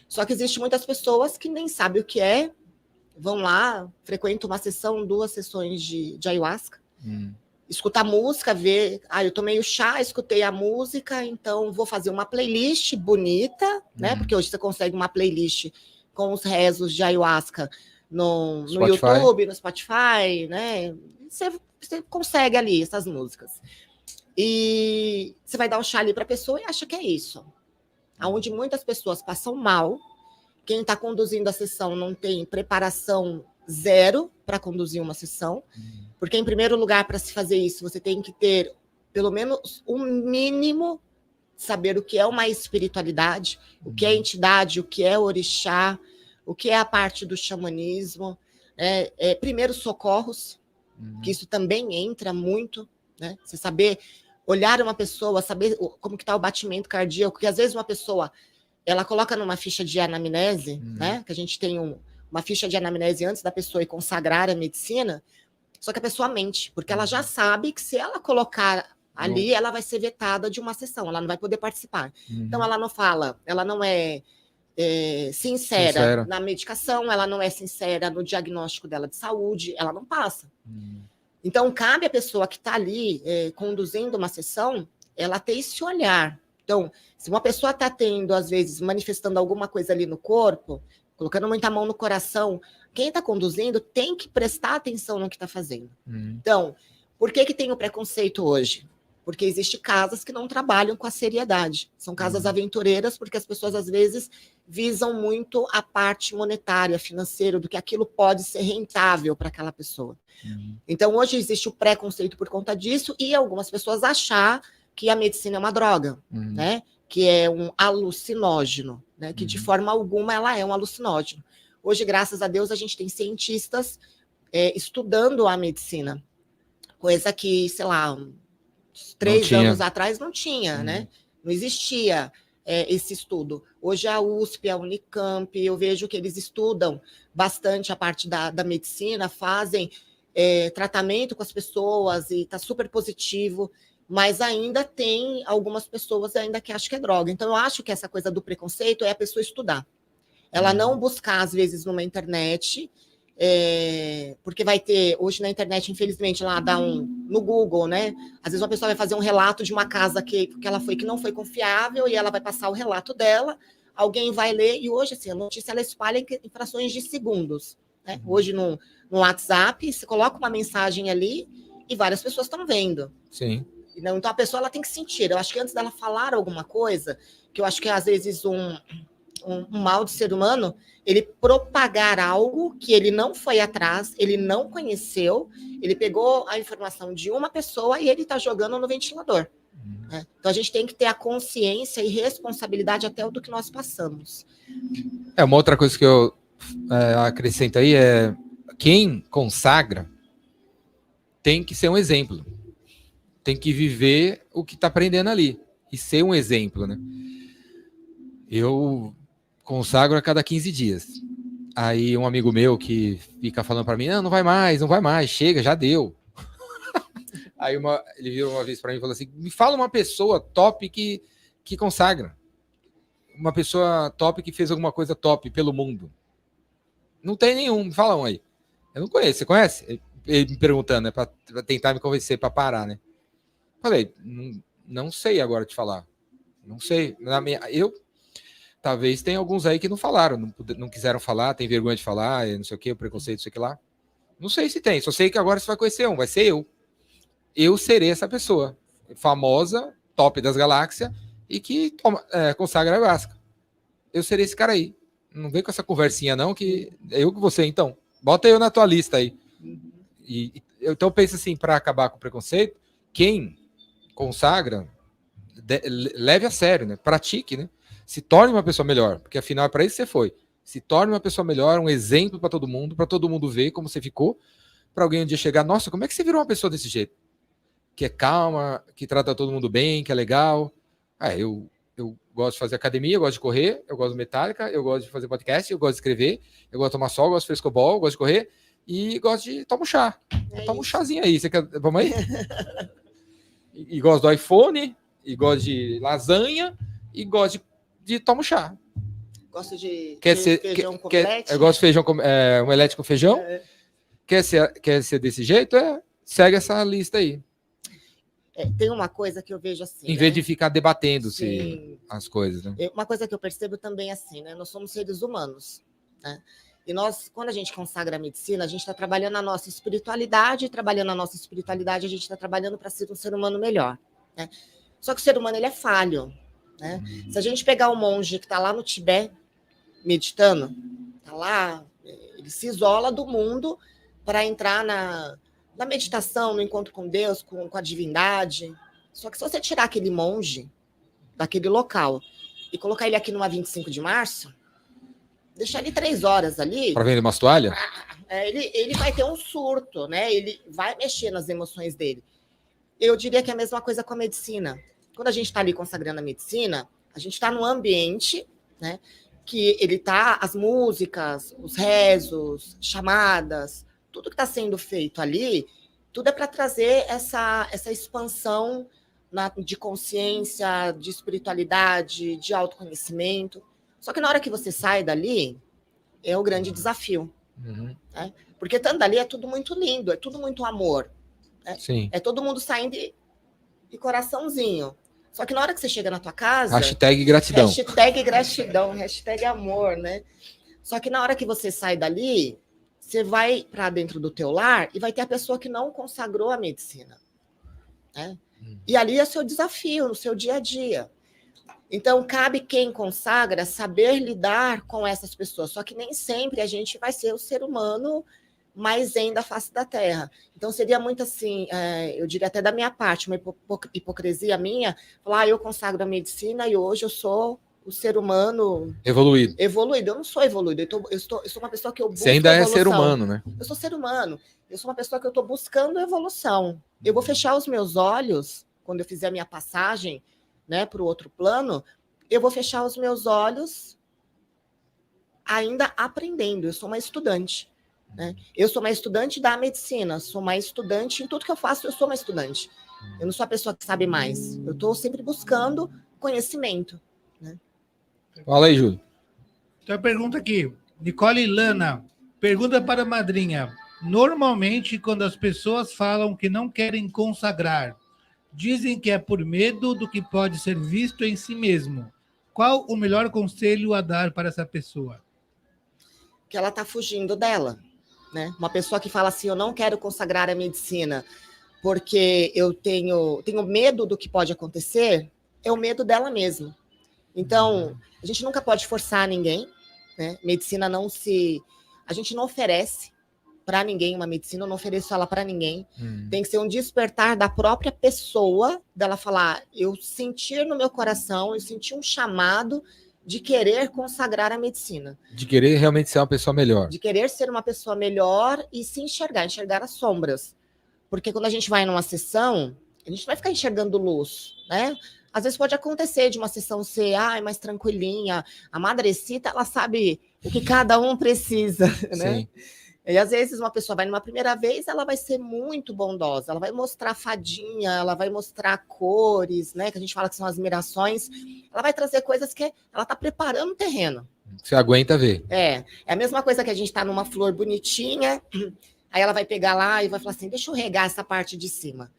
Só que existem muitas pessoas que nem sabem o que é, vão lá, frequentam uma sessão, 2 sessões de ayahuasca, escutar música, ver, eu tomei o chá, escutei a música, então vou fazer uma playlist bonita, né? Porque hoje você consegue uma playlist com os rezos de ayahuasca no YouTube, no Spotify, né? Você consegue ali essas músicas. E você vai dar o chá ali para a pessoa e acha que é isso. Onde muitas pessoas passam mal, quem está conduzindo a sessão não tem preparação zero para conduzir uma sessão, porque, em primeiro lugar, para se fazer isso, você tem que ter, pelo menos, um mínimo, saber o que é uma espiritualidade, o que é entidade, o que é orixá, o que é a parte do xamanismo, primeiros socorros, que isso também entra muito, né? Você saber olhar uma pessoa, saber como que está o batimento cardíaco, porque às vezes uma pessoa, ela coloca numa ficha de anamnese, né? Que a gente tem uma ficha de anamnese antes da pessoa ir consagrar a medicina, só que a pessoa mente, porque ela já sabe que se ela colocar ali, ela vai ser vetada de uma sessão, ela não vai poder participar. Então ela não fala, ela não é sincera na medicação, ela não é sincera no diagnóstico dela de saúde, ela não passa. Então, cabe à pessoa que está ali conduzindo uma sessão, ela ter esse olhar. Então, se uma pessoa está tendo, às vezes, manifestando alguma coisa ali no corpo, colocando muita mão no coração, quem está conduzindo tem que prestar atenção no que está fazendo. Então, por que tem o preconceito hoje? Porque existem casas que não trabalham com a seriedade. São casas aventureiras, porque as pessoas, às vezes, visam muito a parte monetária, financeira, do que aquilo pode ser rentável para aquela pessoa. Então, hoje existe o preconceito por conta disso e algumas pessoas achar que a medicina é uma droga, né? Que é um alucinógeno, né? Que de forma alguma ela é um alucinógeno. Hoje, graças a Deus, a gente tem cientistas estudando a medicina. coisa que, sei lá, uns 3 anos atrás não tinha, né? Não existia esse estudo. Hoje a USP, a Unicamp, eu vejo que eles estudam bastante a parte da medicina, fazem tratamento com as pessoas e está super positivo, mas ainda tem algumas pessoas ainda que acham que é droga. Então, eu acho que essa coisa do preconceito é a pessoa estudar. Ela não buscar, às vezes, numa internet, porque vai ter, hoje na internet, infelizmente, lá dá no Google, né? Às vezes uma pessoa vai fazer um relato de uma casa que ela foi que não foi confiável e ela vai passar o relato dela, alguém vai ler, e hoje, assim, a notícia ela espalha em frações de segundos, né? Hoje no WhatsApp, você coloca uma mensagem ali e várias pessoas estão vendo. Sim. Então a pessoa ela tem que sentir. Eu acho que antes dela falar alguma coisa, que eu acho que às vezes um mal do ser humano, ele propagar algo que ele não foi atrás, ele não conheceu, ele pegou a informação de uma pessoa e ele está jogando no ventilador. Né? Então a gente tem que ter a consciência e responsabilidade até do que nós passamos. Uma outra coisa que eu acrescento aí é quem consagra tem que ser um exemplo. Tem que viver o que está aprendendo ali e ser um exemplo, né? Eu consagro a cada 15 dias. Aí um amigo meu que fica falando para mim, não vai mais, chega, já deu. Aí ele virou uma vez para mim e falou assim, me fala uma pessoa top que consagra. Uma pessoa top que fez alguma coisa top pelo mundo. Não tem nenhum, me fala um aí. Eu não conheço, você conhece? Ele me perguntando, né, para tentar me convencer para parar, né? Falei, não sei agora te falar. Não sei. Talvez tenha alguns aí que não falaram, não quiseram falar, tem vergonha de falar, não sei o que, o preconceito, não sei o que lá. Não sei se tem, só sei que agora você vai conhecer vai ser eu. Eu serei essa pessoa, famosa, top das galáxias, e que consagra a ayahuasca. Eu serei esse cara aí. Não vem com essa conversinha não, que é eu que você, então. Bota eu na tua lista aí. Então eu penso assim, para acabar com o preconceito, quem consagra, leve a sério, né? Pratique, né? Se torne uma pessoa melhor, porque afinal é para isso que você foi. Se torne uma pessoa melhor, um exemplo para todo mundo ver como você ficou, para alguém um dia chegar, nossa, como é que você virou uma pessoa desse jeito? Que é calma, que trata todo mundo bem, que é legal. Eu gosto de fazer academia, eu gosto de correr, eu gosto de Metallica, eu gosto de fazer podcast, eu gosto de escrever, eu gosto de tomar sol, eu gosto de frescobol, eu gosto de correr e gosto de tomar um chá. Toma um chazinho aí, você quer? Vamos aí? E gosto do iPhone, e gosto de lasanha, e gosto de tomar um chá. Gosto de feijão com omelete. Eu gosto de feijão com omelete com feijão. Quer ser desse jeito? Segue essa lista aí. Tem uma coisa que eu vejo assim. Em vez de ficar debatendo as coisas, né? Uma coisa que eu percebo também assim, né? Nós somos seres humanos, né? E nós, quando a gente consagra a medicina, a gente está trabalhando a nossa espiritualidade, a gente está trabalhando para ser um ser humano melhor, né? Só que o ser humano, ele é falho, né? Se a gente pegar um monge que está lá no Tibete, meditando, está lá, ele se isola do mundo para entrar na meditação, no encontro com Deus, com a divindade. Só que se você tirar aquele monge daquele local e colocar ele aqui numa 25 de março, deixar ele 3 horas ali... Para vender umas toalhas? Ele vai ter um surto, né? Ele vai mexer nas emoções dele. Eu diria que é a mesma coisa com a medicina. Quando a gente está ali consagrando a medicina, a gente está num ambiente, né, que ele tá, as músicas, os rezos, chamadas, tudo que está sendo feito ali, tudo é para trazer essa expansão de consciência, de espiritualidade, de autoconhecimento. Só que na hora que você sai dali, é o grande desafio. Né? Porque estando ali é tudo muito lindo, é tudo muito amor. Né? Sim. É todo mundo saindo de coraçãozinho. Só que na hora que você chega na tua casa... Hashtag gratidão. Hashtag gratidão, hashtag amor, né? Só que na hora que você sai dali, você vai para dentro do teu lar e vai ter a pessoa que não consagrou a medicina. Né? E ali é o seu desafio, no seu dia a dia. Então, cabe quem consagra saber lidar com essas pessoas. Só que nem sempre a gente vai ser o ser humano mais zen da face da Terra. Então, seria muito assim, eu diria até da minha parte, uma hipocrisia minha, falar, eu consagro a medicina e hoje eu sou o ser humano Evoluído. Eu não sou evoluído, eu sou uma pessoa que eu busco Você ainda é evolução. ser humano, né? Eu sou ser humano. Eu sou uma pessoa que eu estou buscando evolução. Eu vou fechar os meus olhos, quando eu fizer a minha passagem, né, para o outro plano, eu vou fechar os meus olhos ainda aprendendo. Eu sou uma estudante. Né? Eu sou uma estudante da medicina, sou uma estudante em tudo que eu faço, eu sou uma estudante. Eu não sou a pessoa que sabe mais. Eu estou sempre buscando conhecimento. Né? Fala aí, Júlio. Então, a pergunta aqui, Nicole Lana, pergunta para a madrinha. Normalmente, quando as pessoas falam que não querem consagrar, dizem que é por medo do que pode ser visto em si mesmo. Qual o melhor conselho a dar para essa pessoa? Que ela está fugindo dela. Né? Uma pessoa que fala assim, eu não quero consagrar a medicina porque eu tenho medo do que pode acontecer, é o medo dela mesma. Então, a gente nunca pode forçar ninguém, né? Medicina a gente não oferece para ninguém uma medicina, eu não ofereço ela para ninguém. Tem que ser um despertar da própria pessoa, dela falar, eu sentir no meu coração, eu senti um chamado de querer consagrar a medicina. De querer realmente ser uma pessoa melhor. De querer ser uma pessoa melhor e se enxergar as sombras. Porque quando a gente vai numa sessão, a gente vai ficar enxergando luz, né? Às vezes pode acontecer de uma sessão ser mais tranquilinha. A madrecita, ela sabe o que cada um precisa, né? Sim. E às vezes uma pessoa vai numa primeira vez, ela vai ser muito bondosa, ela vai mostrar fadinha, ela vai mostrar cores, né? Que a gente fala que são as mirações. Ela vai trazer coisas que ela está preparando o terreno. Você aguenta ver. É a mesma coisa que a gente está numa flor bonitinha, aí ela vai pegar lá e vai falar assim, deixa eu regar essa parte de cima.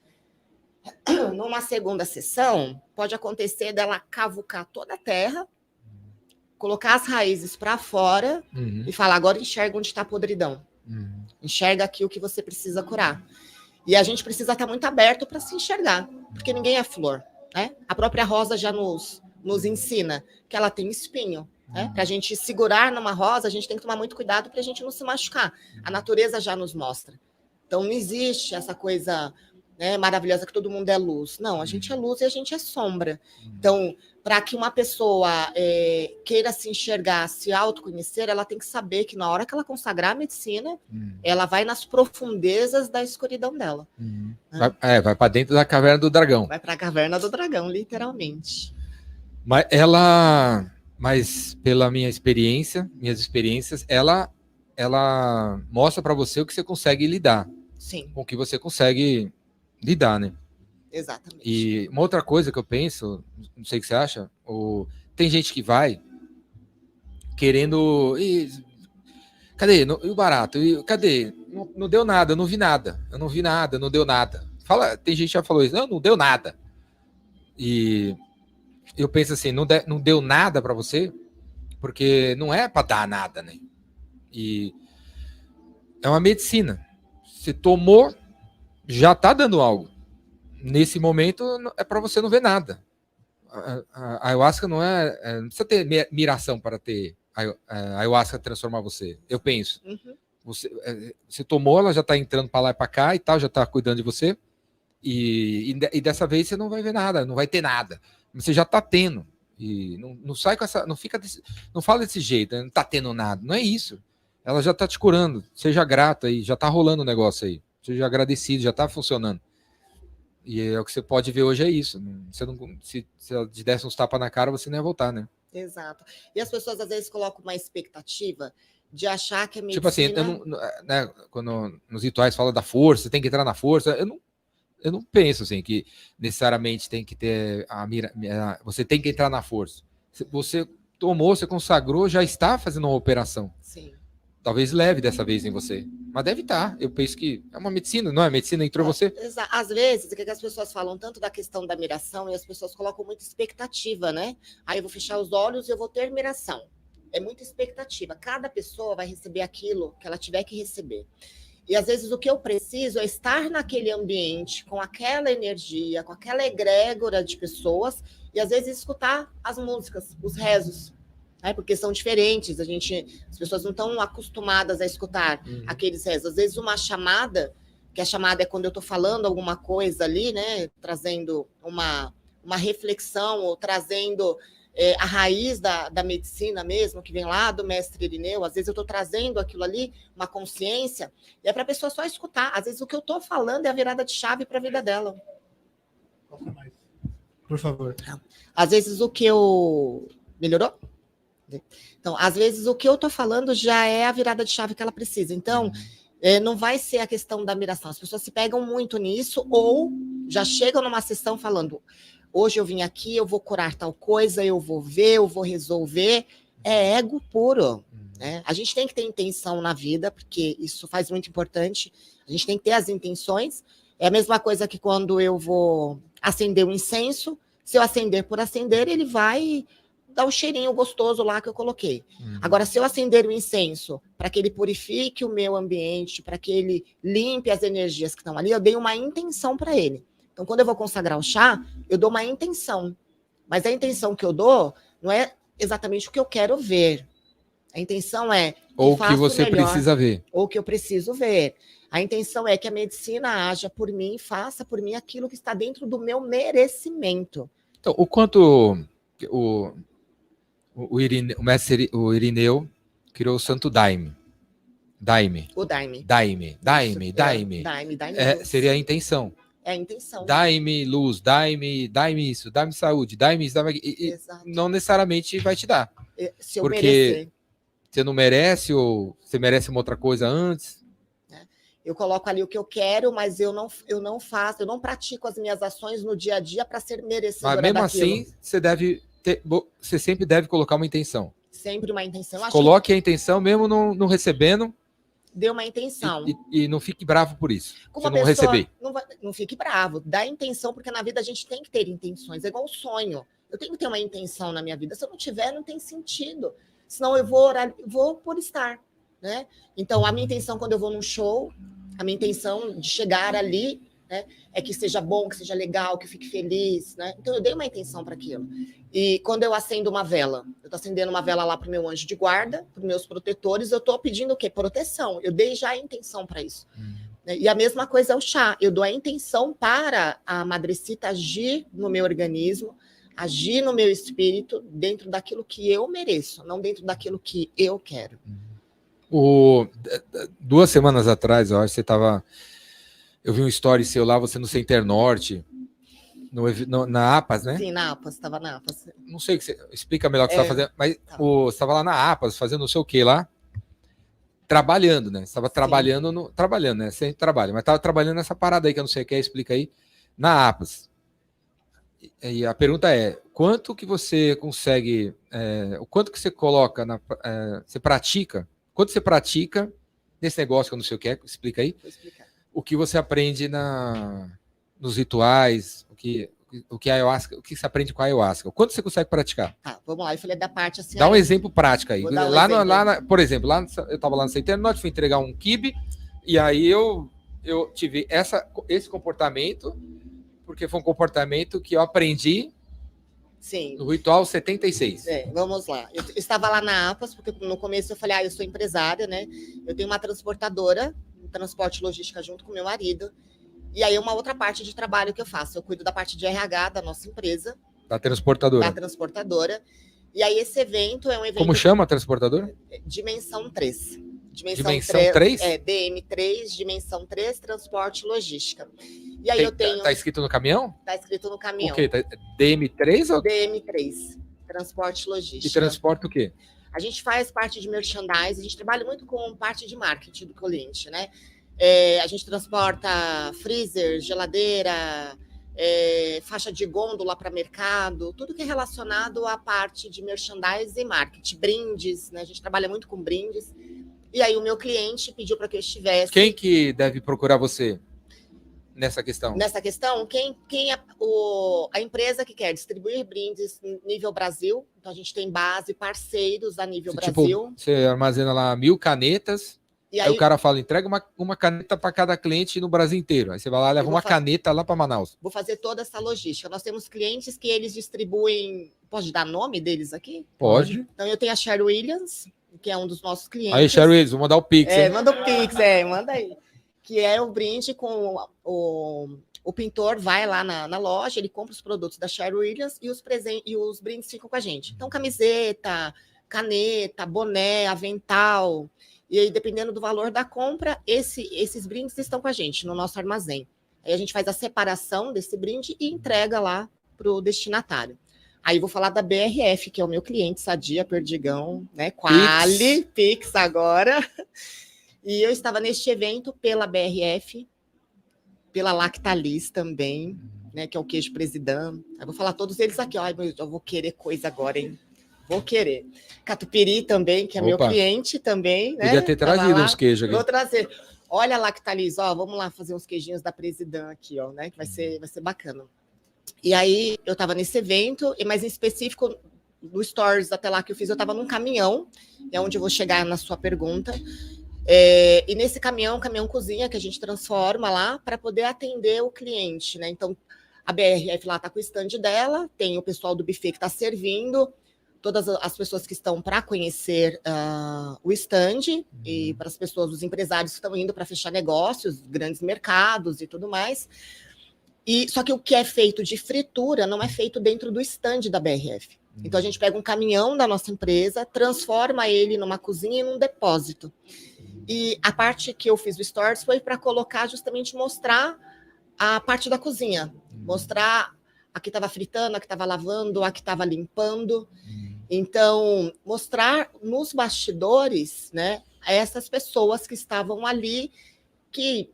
Numa segunda sessão, pode acontecer dela cavucar toda a terra, colocar as raízes para fora e falar, agora enxerga onde está a podridão. Enxerga aqui o que você precisa curar. E a gente precisa estar muito aberto para se enxergar, porque ninguém é flor. Né? A própria rosa já nos ensina que ela tem espinho. Né? Para a gente segurar numa rosa, a gente tem que tomar muito cuidado para a gente não se machucar. A natureza já nos mostra. Então, não existe essa coisa, né, maravilhosa que todo mundo é luz. Não, a gente é luz e a gente é sombra. Então, para que uma pessoa queira se enxergar, se autoconhecer, ela tem que saber que na hora que ela consagrar a medicina, ela vai nas profundezas da escuridão dela. Vai para dentro da caverna do dragão. Vai para a caverna do dragão, literalmente. Mas pela minhas experiências, ela mostra para você o que você consegue lidar. Sim. Com o que você consegue lidar, né? Exatamente. E uma outra coisa que eu penso, não sei o que você acha, tem gente que vai querendo... cadê? E o barato? Cadê? Não deu nada, eu não vi nada. Eu não vi nada, não deu nada. Tem gente que já falou isso, não deu nada. E eu penso assim, não deu nada para você, porque não é para dar nada, né? E é uma medicina. Você tomou, já tá dando algo. Nesse momento, é para você não ver nada. A ayahuasca não não precisa ter miração para ter a ayahuasca transformar você. Eu penso. Você tomou, ela já tá entrando para lá e para cá e tal, já tá cuidando de você. E dessa vez você não vai ver nada, não vai ter nada. Você já tá tendo. E não sai com essa. Não fala desse jeito, não tá tendo nada. Não é isso. Ela já tá te curando. Seja grato aí, já tá rolando o negócio aí. Seja agradecido, já tá funcionando. E é o que você pode ver hoje é isso. Se ela te desse uns tapas na cara, você não ia voltar, né? Exato. E as pessoas às vezes colocam uma expectativa de achar que a medicina... Tipo assim, né, quando nos rituais fala da força, você tem que entrar na força, eu não penso assim, que necessariamente tem que ter você tem que entrar na força. Você tomou, você consagrou, já está fazendo uma operação. Sim. Talvez leve dessa vez em você. Mas deve estar. Eu penso que é uma medicina, não é? A medicina entrou em você. Às vezes, o que as pessoas falam tanto da questão da miração e as pessoas colocam muita expectativa, né? Aí eu vou fechar os olhos e eu vou ter miração. É muita expectativa. Cada pessoa vai receber aquilo que ela tiver que receber. E às vezes o que eu preciso é estar naquele ambiente, com aquela energia, com aquela egrégora de pessoas, e às vezes escutar as músicas, os rezos. Porque são diferentes, as pessoas não estão acostumadas a escutar aqueles rezos. Às vezes uma chamada, que a chamada é quando eu estou falando alguma coisa ali, né, trazendo uma reflexão ou trazendo a raiz da medicina mesmo, que vem lá do mestre Irineu, às vezes eu estou trazendo aquilo ali, uma consciência, e é para a pessoa só escutar. Às vezes o que eu estou falando é a virada de chave para a vida dela. Por favor. Às vezes o que eu... Melhorou? Então, às vezes o que eu estou falando já é a virada de chave que ela precisa. Então, não vai ser a questão da miração. As pessoas se pegam muito nisso ou já chegam numa sessão falando: hoje eu vim aqui, eu vou curar tal coisa, eu vou ver, eu vou resolver. É ego puro. Né? A gente tem que ter intenção na vida, porque isso faz muito importante. A gente tem que ter as intenções. É a mesma coisa que quando eu vou acender um incenso, se eu acender por acender, ele vai dar o cheirinho gostoso lá que eu coloquei. Agora, se eu acender o incenso para que ele purifique o meu ambiente, para que ele limpe as energias que estão ali, eu dei uma intenção para ele. Então, quando eu vou consagrar o chá, eu dou uma intenção. Mas a intenção que eu dou não é exatamente o que eu quero ver. A intenção é... Ou o que você precisa ver. Ou o que eu preciso ver. A intenção é que a medicina haja por mim, faça por mim aquilo que está dentro do meu merecimento. Então, o quanto o mestre Irineu criou o Santo Daime. O Daime. Daime. Seria a intenção. É a intenção. Dai-me luz, dai-me isso, dai-me saúde, dai-me isso, dai-me... E não necessariamente vai te dar. Se eu porque merecer. Você não merece, ou você merece uma outra coisa antes. Eu coloco ali o que eu quero, mas eu não faço, eu não pratico as minhas ações no dia a dia para ser merecedora Mas mesmo daquilo. assim, você sempre deve colocar uma intenção. Sempre uma intenção. Coloque a intenção, mesmo não recebendo. Dê uma intenção. E não fique bravo por isso. Como se não receber. Não fique bravo. Dá intenção, porque na vida a gente tem que ter intenções. É igual um sonho. Eu tenho que ter uma intenção na minha vida. Se eu não tiver, não tem sentido. Senão eu vou por estar. Né? Então, a minha intenção quando eu vou num show, a minha intenção de chegar ali, né, é que seja bom, que seja legal, que eu fique feliz. Né? Então, eu dei uma intenção para aquilo. E quando eu acendo uma vela, eu estou acendendo uma vela lá para o meu anjo de guarda, para os meus protetores, eu estou pedindo o quê? Proteção. Eu dei já a intenção para isso. E a mesma coisa é o chá. Eu dou a intenção para a madrecita agir no meu organismo, agir no meu espírito, dentro daquilo que eu mereço, não dentro daquilo que eu quero. 2 semanas atrás, eu acho que você estava... Eu vi um story seu lá, você no Center Norte, na APAS, né? Sim, na APAS, estava na APAS. Não sei o que você... Explica melhor o que você estava fazendo, mas você estava lá na APAS, fazendo não sei o que lá, trabalhando, né? Você estava trabalhando, trabalhando, né? Você trabalha, mas estava trabalhando nessa parada aí, que eu não sei o que é, explica aí, na APAS. E a pergunta é, quanto que você consegue, o quanto que você coloca, você pratica, quanto você pratica nesse negócio que eu não sei o que é, explica aí. Vou explicar. O que você aprende nos rituais, o que a ayahuasca, o que você aprende com a ayahuasca, o quanto você consegue praticar? Tá, vamos lá, eu falei da parte assim... Dá um exemplo prático aí. Por exemplo, eu estava lá no Center Norte, fui entregar um quibe, e aí eu tive esse comportamento, porque foi um comportamento que eu aprendi no ritual 76. Vamos lá. Eu estava lá na APAS, porque no começo eu falei, eu sou empresária, né? Eu tenho uma transportadora, um transporte logística junto com meu marido. E aí uma outra parte de trabalho que eu faço. Eu cuido da parte de RH da nossa empresa. Da transportadora. Da transportadora. E aí esse evento é um evento... Como chama a transportadora? Dimensão 3. Dimensão 3? DM3, Dimensão 3, Transporte e Logística. E aí eu tenho... Tá escrito no caminhão? Tá escrito no caminhão. O quê? DM3 ou... DM3, Transporte e Logística. E transporta o quê? A gente faz parte de merchandising, a gente trabalha muito com parte de marketing do cliente, né? A gente transporta freezer, geladeira, faixa de gôndola para mercado, tudo que é relacionado à parte de merchandising e marketing, brindes, né? A gente trabalha muito com brindes. E aí o meu cliente pediu para que eu estivesse... Quem que deve procurar você nessa questão? Nessa questão, a empresa que quer distribuir brindes nível Brasil, então a gente tem base, parceiros a nível Brasil. Você armazena lá 1000 canetas, e aí o cara fala, entrega uma caneta para cada cliente no Brasil inteiro. Aí você vai lá, leva uma caneta lá para Manaus. Vou fazer toda essa logística. Nós temos clientes que eles distribuem... Pode dar nome deles aqui? Pode. Então eu tenho a Sher Williams, que é um dos nossos clientes. Aí, Sher Williams, vou mandar o Pix. Manda o Pix, manda aí. Que é o brinde com o O pintor vai lá na loja, ele compra os produtos da Sherwin Williams e os brindes ficam com a gente. Então, camiseta, caneta, boné, avental. E aí, dependendo do valor da compra, esses brindes estão com a gente no nosso armazém. Aí a gente faz a separação desse brinde e entrega lá para o destinatário. Aí vou falar da BRF, que é o meu cliente, Sadia, Perdigão, né? Quali, Pix agora. E eu estava neste evento pela BRF, pela Lactalis também, né? Que é o queijo Presidão. Eu vou falar todos eles aqui. Ai, eu vou querer coisa agora, hein? Vou querer. Catupiry também, que é meu cliente também, né? Podia ter trazido uns queijos aqui. Vou trazer. Olha a Lactalis, ó, vamos lá fazer uns queijinhos da Presidão aqui, ó, né? Que vai ser bacana. E aí, eu estava nesse evento, mas em específico, no Stories até lá que eu fiz, eu estava num caminhão, é onde eu vou chegar na sua pergunta. E nesse caminhão cozinha, que a gente transforma lá para poder atender o cliente, né? Então, a BRF lá está com o stand dela, tem o pessoal do buffet que está servindo, todas as pessoas que estão para conhecer o stand e para as pessoas, os empresários que estão indo para fechar negócios, grandes mercados e tudo mais. Só que o que é feito de fritura não é feito dentro do stand da BRF. Então, a gente pega um caminhão da nossa empresa, transforma ele numa cozinha e num depósito. E a parte que eu fiz do Stories foi para colocar, justamente mostrar a parte da cozinha. Mostrar a que estava fritando, a que estava lavando, a que estava limpando. Então, mostrar nos bastidores, né, essas pessoas que estavam ali, que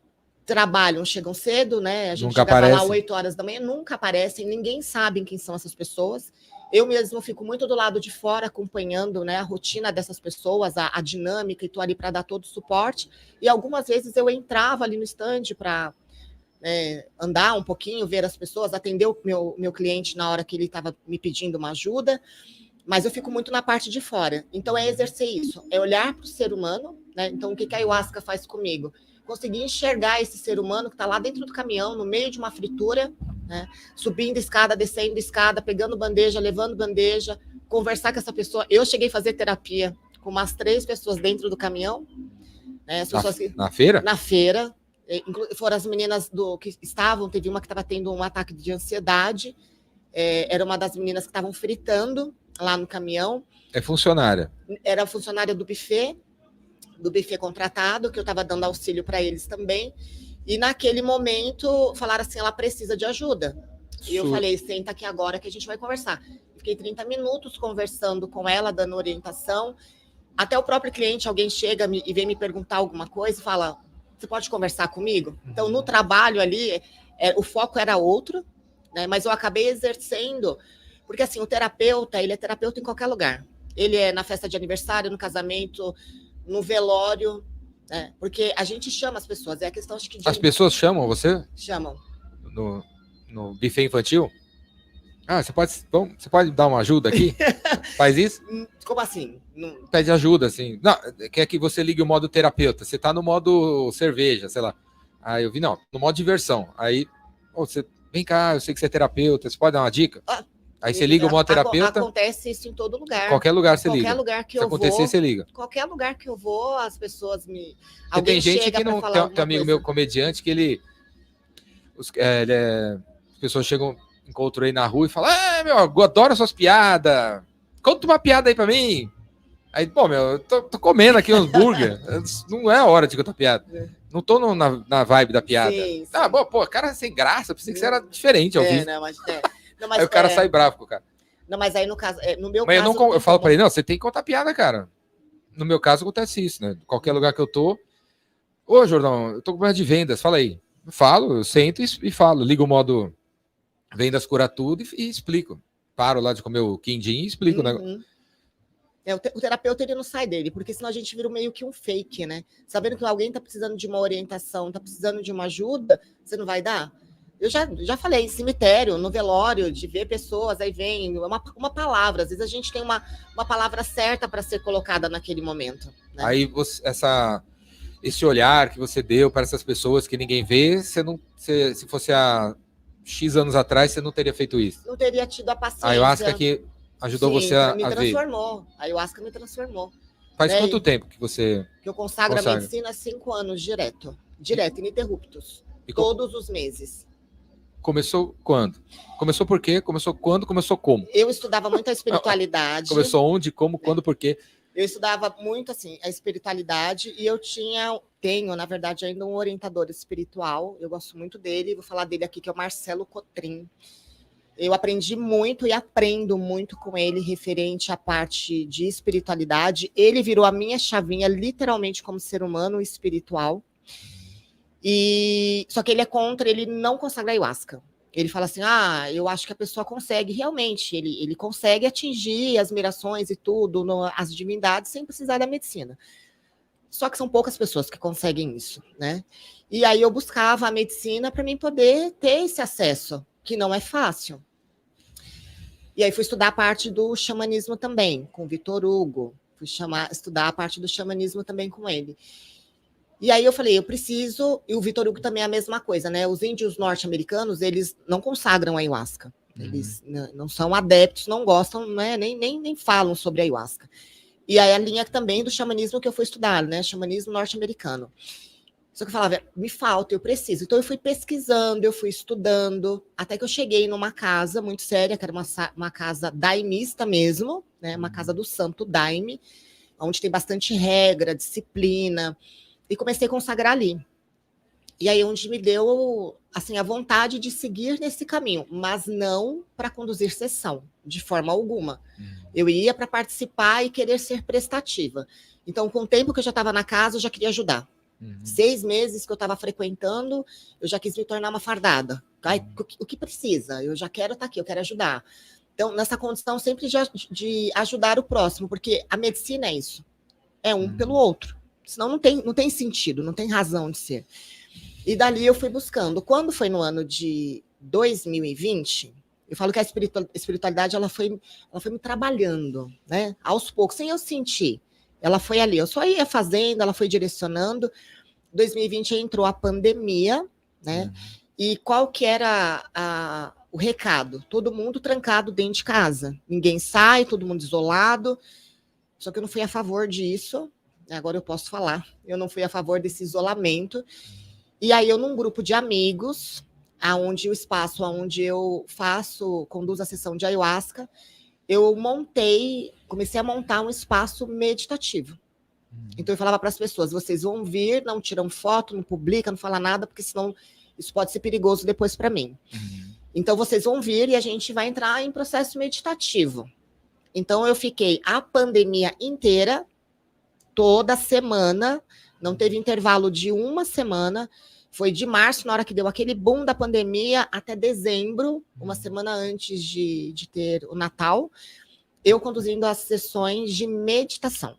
trabalham, chegam cedo, né? A gente chega lá 8 horas da manhã, nunca aparecem, ninguém sabe quem são essas pessoas. Eu mesmo fico muito do lado de fora, acompanhando, né, a rotina dessas pessoas, a dinâmica, e estou ali para dar todo o suporte. E algumas vezes eu entrava ali no stand para andar um pouquinho, ver as pessoas, atender o meu cliente na hora que ele estava me pedindo uma ajuda. Mas eu fico muito na parte de fora. Então, é exercer isso, é olhar para o ser humano, né? Então, o que a ayahuasca faz comigo? Conseguir enxergar esse ser humano que está lá dentro do caminhão, no meio de uma fritura, né? Subindo escada, descendo escada, pegando bandeja, levando bandeja, conversar com essa pessoa. Eu cheguei a fazer terapia com umas 3 pessoas dentro do caminhão. Né? As pessoas na feira? Na feira. Foram as meninas que estavam, teve uma que estava tendo um ataque de ansiedade, era uma das meninas que estavam fritando lá no caminhão. É funcionária? Era funcionária do buffet contratado, que eu estava dando auxílio para eles também. E naquele momento falaram assim, ela precisa de ajuda. E eu falei, senta aqui agora que a gente vai conversar. Fiquei 30 minutos conversando com ela, dando orientação. Até o próprio cliente, alguém chega e vem me perguntar alguma coisa e fala, você pode conversar comigo? Então, no trabalho ali, o foco era outro, né? Mas eu acabei exercendo, porque assim, o terapeuta, ele é terapeuta em qualquer lugar. Ele é na festa de aniversário, no casamento, no velório, né? Porque a gente chama as pessoas, é a questão de que... As pessoas chamam você? Chamam. No buffet infantil? Você pode dar uma ajuda aqui? Faz isso? Como assim? Pede ajuda, assim. Não, quer que você ligue o modo terapeuta. Você tá no modo cerveja, sei lá. Aí eu vi, não, no modo diversão. Aí, você, vem cá, eu sei que você é terapeuta, você pode dar uma dica? Aí você liga o modo terapeuta. Acontece isso em todo lugar. Qualquer lugar você liga. Qualquer lugar que eu vou. Se acontecer, você liga. Qualquer lugar que eu vou, as pessoas me... Alguém tem gente que não... Tem um amigo meu, comediante, que ele... As pessoas chegam, encontram aí na rua e falam, eu adoro suas piadas. Conta uma piada aí pra mim. Aí, eu tô comendo aqui uns hambúrguer. Não é hora de contar piada. Não tô na vibe da piada. Sim. Cara sem graça. Pensei que você era diferente ao vivo. Mas aí o cara sai bravo com o cara. Não, mas aí no caso, no meu caso... Eu falo pra ele, não, você tem que contar piada, cara. No meu caso acontece isso, né? Qualquer lugar que eu tô. Ô, Jordão, eu tô com problema de vendas, fala aí. Eu falo, eu sento e falo. Ligo o modo vendas cura tudo e explico. Paro lá de comer o quindim e explico o negócio. O terapeuta, ele não sai dele, porque senão a gente vira meio que um fake, né? Sabendo que alguém tá precisando de uma orientação, tá precisando de uma ajuda, você não vai dar? Eu já falei, em cemitério, no velório, de ver pessoas, aí vem uma palavra. Às vezes a gente tem uma palavra certa para ser colocada naquele momento. Né? Aí esse olhar que você deu para essas pessoas que ninguém vê, se fosse há X anos atrás, você não teria feito isso. Não teria tido a paciência. A ayahuasca que ajudou você a ver. Me transformou. A ayahuasca me transformou. Faz quanto tempo que você... Que eu consagro a medicina há 5 anos direto, ininterruptos. Todos os meses. Começou quando? Começou por quê? Começou quando? Começou como? Eu estudava muito a espiritualidade. Começou onde, como, quando, por quê? Eu estudava muito assim a espiritualidade e eu tenho, na verdade, ainda um orientador espiritual. Eu gosto muito dele, vou falar dele aqui, que é o Marcelo Cotrim. Eu aprendi muito e aprendo muito com ele referente à parte de espiritualidade. Ele virou a minha chavinha, literalmente, como ser humano espiritual. Só que ele é contra, ele não consagra ayahuasca. Ele fala assim, eu acho que a pessoa consegue, realmente, ele consegue atingir as mirações e tudo, as divindades, sem precisar da medicina. Só que são poucas pessoas que conseguem isso, né? E aí eu buscava a medicina para mim poder ter esse acesso, que não é fácil. E aí fui estudar a parte do xamanismo também, com o Vitor Hugo. Fui estudar a parte do xamanismo também com ele. E aí eu falei, eu preciso... E o Vitor Hugo também é a mesma coisa, né? Os índios norte-americanos, eles não consagram a ayahuasca. Eles não são adeptos, não gostam, né? Nem falam sobre a ayahuasca. E aí a linha também do xamanismo que eu fui estudar, né? Xamanismo norte-americano. Só que eu falava, me falta, eu preciso. Então eu fui pesquisando, eu fui estudando, até que eu cheguei numa casa muito séria, que era uma casa daimista mesmo, né? Uma casa do santo daime, onde tem bastante regra, disciplina... E comecei a consagrar ali. E aí onde me deu assim, a vontade de seguir nesse caminho, mas não para conduzir sessão, de forma alguma. Eu ia para participar e querer ser prestativa. Então, com o tempo que eu já estava na casa, eu já queria ajudar. 6 meses que eu estava frequentando, eu já quis me tornar uma fardada. O que precisa? Eu já quero estar aqui, eu quero ajudar. Então, nessa condição sempre de ajudar o próximo, porque a medicina é isso. É um pelo outro. Senão não tem sentido, não tem razão de ser. E dali eu fui buscando. Quando foi no ano de 2020, eu falo que a espiritualidade ela foi me trabalhando, né? Aos poucos, sem eu sentir. Ela foi ali, eu só ia fazendo, ela foi direcionando. 2020 entrou a pandemia, né? E qual que era o recado? Todo mundo trancado dentro de casa. Ninguém sai, todo mundo isolado. Só que eu não fui a favor disso. Agora eu posso falar. Eu não fui a favor desse isolamento. E aí eu, num grupo de amigos, aonde o espaço onde eu conduzo a sessão de ayahuasca, eu comecei a montar um espaço meditativo. Então eu falava para as pessoas, vocês vão vir, não tiram foto, não publicam, não falam nada, porque senão isso pode ser perigoso depois para mim. Então vocês vão vir e a gente vai entrar em processo meditativo. Então eu fiquei a pandemia inteira, toda semana, não teve intervalo de uma semana, foi de março, na hora que deu aquele boom da pandemia, até dezembro, uma semana antes de ter o Natal, eu conduzindo as sessões de meditação.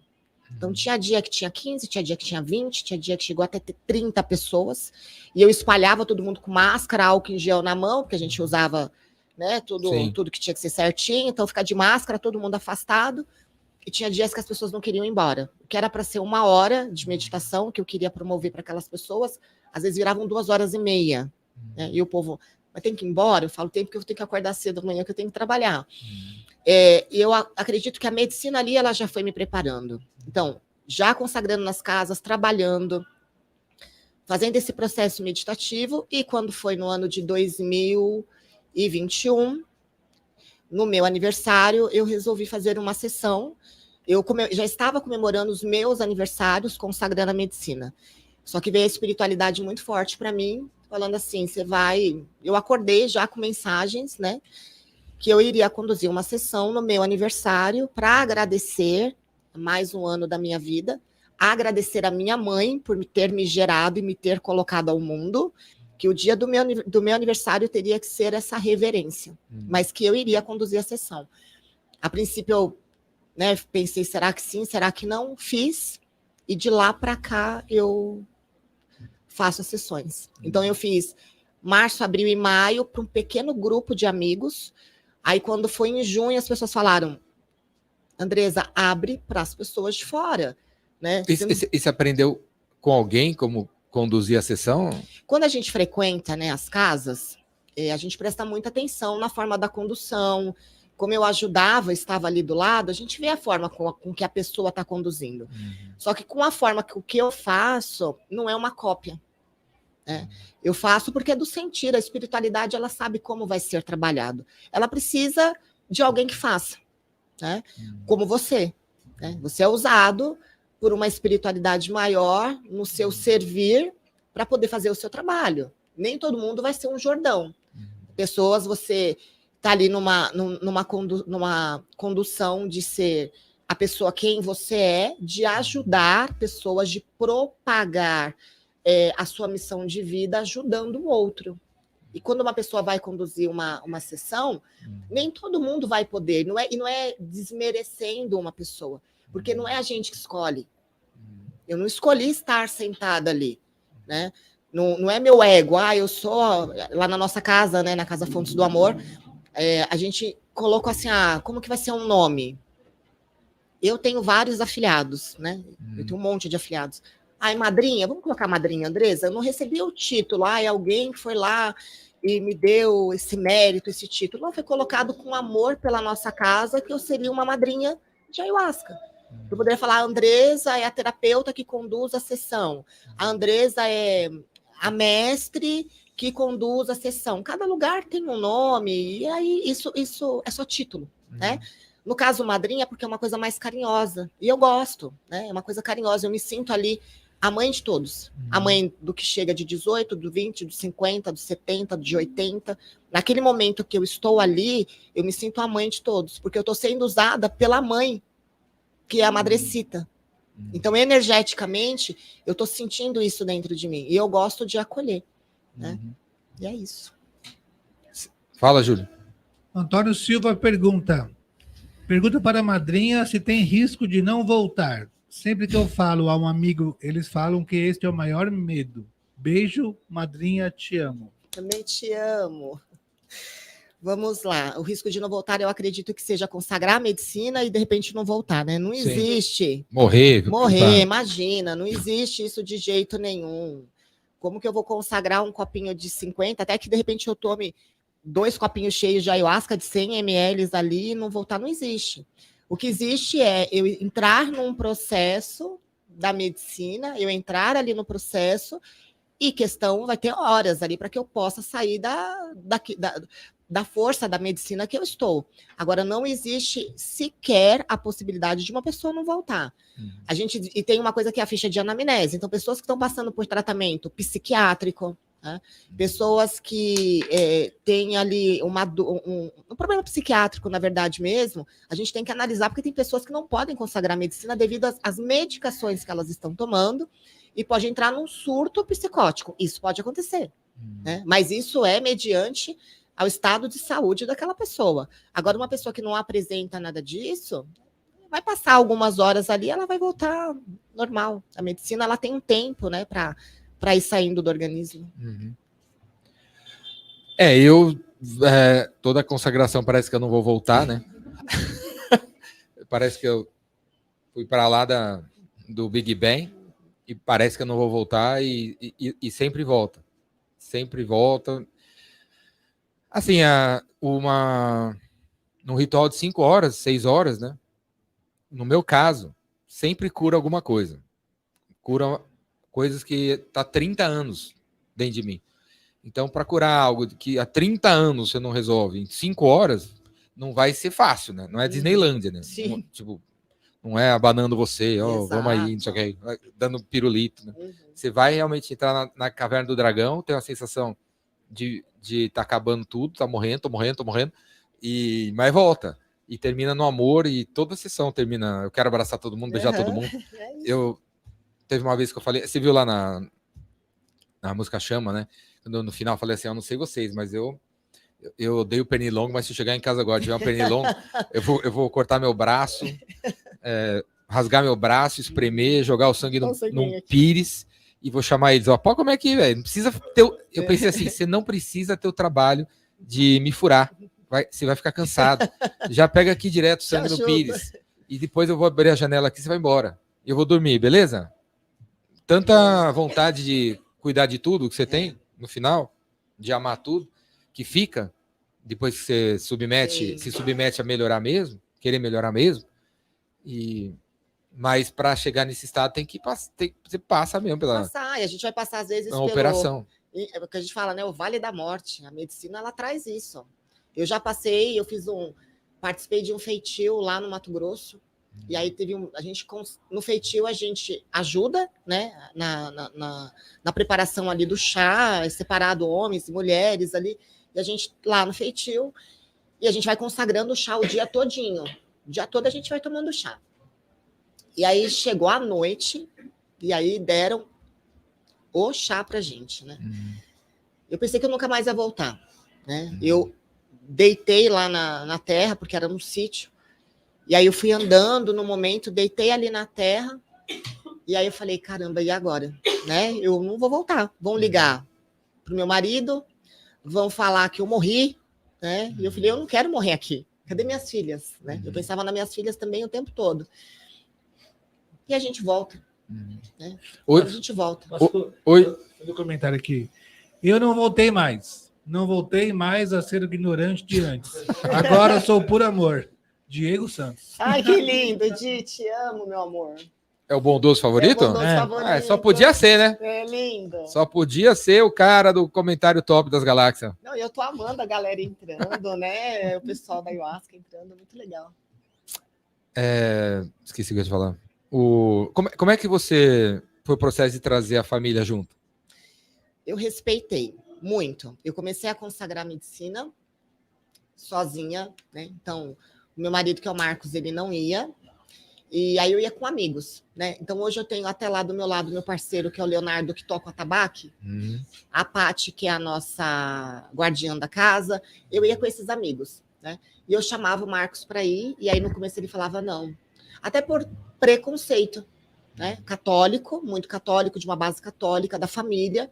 Então, tinha dia que tinha 15, tinha dia que tinha 20, tinha dia que chegou até ter 30 pessoas, e eu espalhava todo mundo com máscara, álcool em gel na mão, porque a gente usava, né, tudo que tinha que ser certinho, então ficar de máscara, todo mundo afastado. E tinha dias que as pessoas não queriam ir embora. O que era para ser 1 hora de meditação, que eu queria promover para aquelas pessoas, às vezes viravam 2h30. Né? E o povo, mas tem que ir embora? Eu falo, tem, porque eu tenho que acordar cedo amanhã, que eu tenho que trabalhar. E eu acredito que a medicina ali, ela já foi me preparando. Então, já consagrando nas casas, trabalhando, fazendo esse processo meditativo. E quando foi no ano de 2021... no meu aniversário, eu resolvi fazer uma sessão. Eu já estava comemorando os meus aniversários consagrando a medicina. Só que veio a espiritualidade muito forte para mim, falando assim, eu acordei já com mensagens, né? Que eu iria conduzir uma sessão no meu aniversário para agradecer mais um ano da minha vida, agradecer a minha mãe por ter me gerado e me ter colocado ao mundo, que o dia do meu aniversário teria que ser essa reverência, mas que eu iria conduzir a sessão. A princípio, eu pensei, será que sim, será que não? Fiz, e de lá para cá eu faço as sessões. Então, eu fiz março, abril e maio para um pequeno grupo de amigos. Aí, quando foi em junho, as pessoas falaram, Andresa, abre para as pessoas de fora. Né? E você aprendeu com alguém como conduzir a sessão? Quando a gente frequenta, né, as casas, a gente presta muita atenção na forma da condução. Como eu ajudava, estava ali do lado, a gente vê a forma com que a pessoa está conduzindo. Só que com a forma que o que eu faço não é uma cópia. né? Eu faço porque é do sentir. A espiritualidade, ela sabe como vai ser trabalhado. Ela precisa de alguém que faça, né? Como você, né? Você é usado por uma espiritualidade maior no seu servir para poder fazer o seu trabalho. Nem todo mundo vai ser um Jordão. Pessoas, você está ali numa condução de ser a pessoa quem você é, de ajudar pessoas, de propagar a sua missão de vida ajudando o outro. E quando uma pessoa vai conduzir uma sessão, nem todo mundo vai poder, e não é desmerecendo uma pessoa, porque não é a gente que escolhe. Eu não escolhi estar sentada ali, né? Não é meu ego, eu sou lá na nossa casa, né, na Casa Fontes do Amor, a gente colocou assim, como que vai ser um nome? Eu tenho vários afiliados, né? Eu tenho um monte de afiliados. Madrinha, vamos colocar madrinha Andresa? Eu não recebi o título, é alguém que foi lá e me deu esse mérito, esse título. Não, foi colocado com amor pela nossa casa que eu seria uma madrinha de ayahuasca. Eu poderia falar, a Andresa é a terapeuta que conduz a sessão. A Andresa é a mestre que conduz a sessão. Cada lugar tem um nome, e aí isso é só título, né? No caso, madrinha, porque é uma coisa mais carinhosa. E eu gosto, né? É uma coisa carinhosa. Eu me sinto ali a mãe de todos. A mãe do que chega de 18, do 20, do 50, do 70, de 80. Naquele momento que eu estou ali, eu me sinto a mãe de todos, porque eu estou sendo usada pela mãe, que é a madrecita. Então, energeticamente, eu estou sentindo isso dentro de mim. E eu gosto de acolher, né? E é isso. Fala, Júlio. Antônio Silva pergunta para a madrinha se tem risco de não voltar. Sempre que eu falo a um amigo, eles falam que este é o maior medo. Beijo, madrinha, te amo. Também te amo. Vamos lá. O risco de não voltar, eu acredito que seja consagrar a medicina e de repente não voltar, né? Não existe. Morrer, imagina. Não existe isso de jeito nenhum. Como que eu vou consagrar um copinho de 50, até que de repente eu tome 2 copinhos cheios de ayahuasca de 100 ml ali e não voltar? Não existe. O que existe é eu entrar num processo da medicina, eu entrar ali no processo e questão vai ter horas ali para que eu possa sair da força da medicina que eu estou. Agora, não existe sequer a possibilidade de uma pessoa não voltar. E tem uma coisa que é a ficha de anamnese. Então, pessoas que estão passando por tratamento psiquiátrico, né? Pessoas que têm ali um problema psiquiátrico, na verdade mesmo, a gente tem que analisar, porque tem pessoas que não podem consagrar a medicina devido às medicações que elas estão tomando e pode entrar num surto psicótico. Isso pode acontecer, né? Mas isso é mediante ao estado de saúde daquela pessoa. Agora, uma pessoa que não apresenta nada disso, vai passar algumas horas ali, ela vai voltar normal. A medicina, ela tem um tempo, né, para ir saindo do organismo. Toda a consagração parece que eu não vou voltar, né? Parece que eu fui para lá do Big Bang e parece que eu não vou voltar e sempre volta. Sempre volta. Assim, num ritual de 5 horas, 6 horas, né? No meu caso, sempre cura alguma coisa. Cura coisas que tá há 30 anos dentro de mim. Então, para curar algo que há 30 anos você não resolve em 5 horas, não vai ser fácil, né? Não é Disneylândia, né? Sim. Tipo, não é abanando você, vamos aí, não sei o que, dando pirulito, né? Você vai realmente entrar na caverna do dragão, tem uma sensação de tá acabando tudo, tô morrendo, mas volta. E termina no amor, e toda a sessão termina, eu quero abraçar todo mundo, beijar todo mundo. Teve uma vez que eu falei, você viu lá na música Chama, né? No final eu falei assim, eu não sei vocês, mas eu odeio pernilongo, mas se eu chegar em casa agora, tiver um pernilongo, eu vou cortar meu braço, rasgar meu braço, espremer, jogar o sangue num pires e vou chamar eles. Pô, como é que, velho? Não precisa ter. Eu pensei assim, você não precisa ter o trabalho de me furar. Você vai ficar cansado. Já pega aqui direto o sangue no pires. E depois eu vou abrir a janela aqui, você vai embora. E eu vou dormir, beleza? Tanta vontade de cuidar de tudo que você tem no final, de amar tudo, que fica, depois que você se submete a melhorar mesmo, querer melhorar mesmo. E Mas para chegar nesse estado tem que você passa mesmo pela Passar, e a gente vai passar às vezes uma operação. É o que a gente fala, né? O Vale da Morte. A medicina, ela traz isso. Eu já participei de um feitio lá no Mato Grosso. E aí no feitio a gente ajuda, né? Na preparação ali do chá, separado homens e mulheres ali. E a gente lá no feitio, e a gente vai consagrando o chá o dia todinho. O dia todo a gente vai tomando chá. E aí chegou a noite, e aí deram o chá pra gente, né? Eu pensei que eu nunca mais ia voltar, né? Eu deitei lá na terra, porque era num sítio, e aí eu fui andando no momento, deitei ali na terra, e aí eu falei, caramba, e agora? Né? Eu não vou voltar. Vão ligar pro meu marido, vão falar que eu morri, né? E eu falei, eu não quero morrer aqui. Cadê minhas filhas? Né? Eu pensava nas minhas filhas também o tempo todo. E a gente volta. Né? A gente volta. Oi. Fazer um comentário aqui. Eu não voltei mais. Não voltei mais a ser o ignorante de antes. Agora sou por amor. Diego Santos. Ai, que lindo, Di, te amo, meu amor. É o bondoso favorito? É o bondoso favorito. Só podia ser, né? É lindo. Só podia ser o cara do comentário top das galáxias. Não, eu tô amando a galera entrando, né? O pessoal da Ayahuasca entrando, muito legal. Esqueci o que eu ia te falar. Como é que foi o processo de trazer a família junto? Eu respeitei muito. Eu comecei a consagrar a medicina sozinha, né? Então, o meu marido, que é o Marcos, ele não ia. E aí eu ia com amigos, né? Então, hoje eu tenho até lá do meu lado meu parceiro, que é o Leonardo, que toca o atabaque. A Paty, que é a nossa guardiã da casa. Eu ia com esses amigos, né? E eu chamava o Marcos para ir. E aí, no começo, ele falava não. Até por preconceito, né? Católico, muito católico, de uma base católica, da família.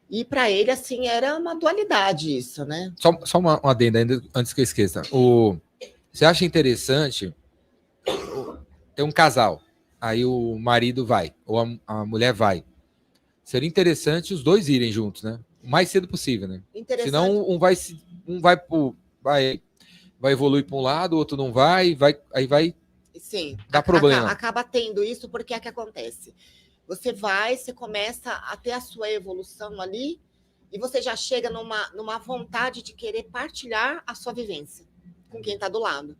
E para ele, assim, era uma dualidade isso, né? Só uma adenda ainda, antes que eu esqueça. Você acha interessante ter um casal, aí o marido vai, ou a mulher vai. Seria interessante os dois irem juntos, né? O mais cedo possível, né? Senão um vai evoluir para um lado, o outro não vai, aí vai Sim, dar problema. Acaba tendo isso, porque é que acontece. Você começa a ter a sua evolução ali, e você já chega numa vontade de querer partilhar a sua vivência com quem está do lado.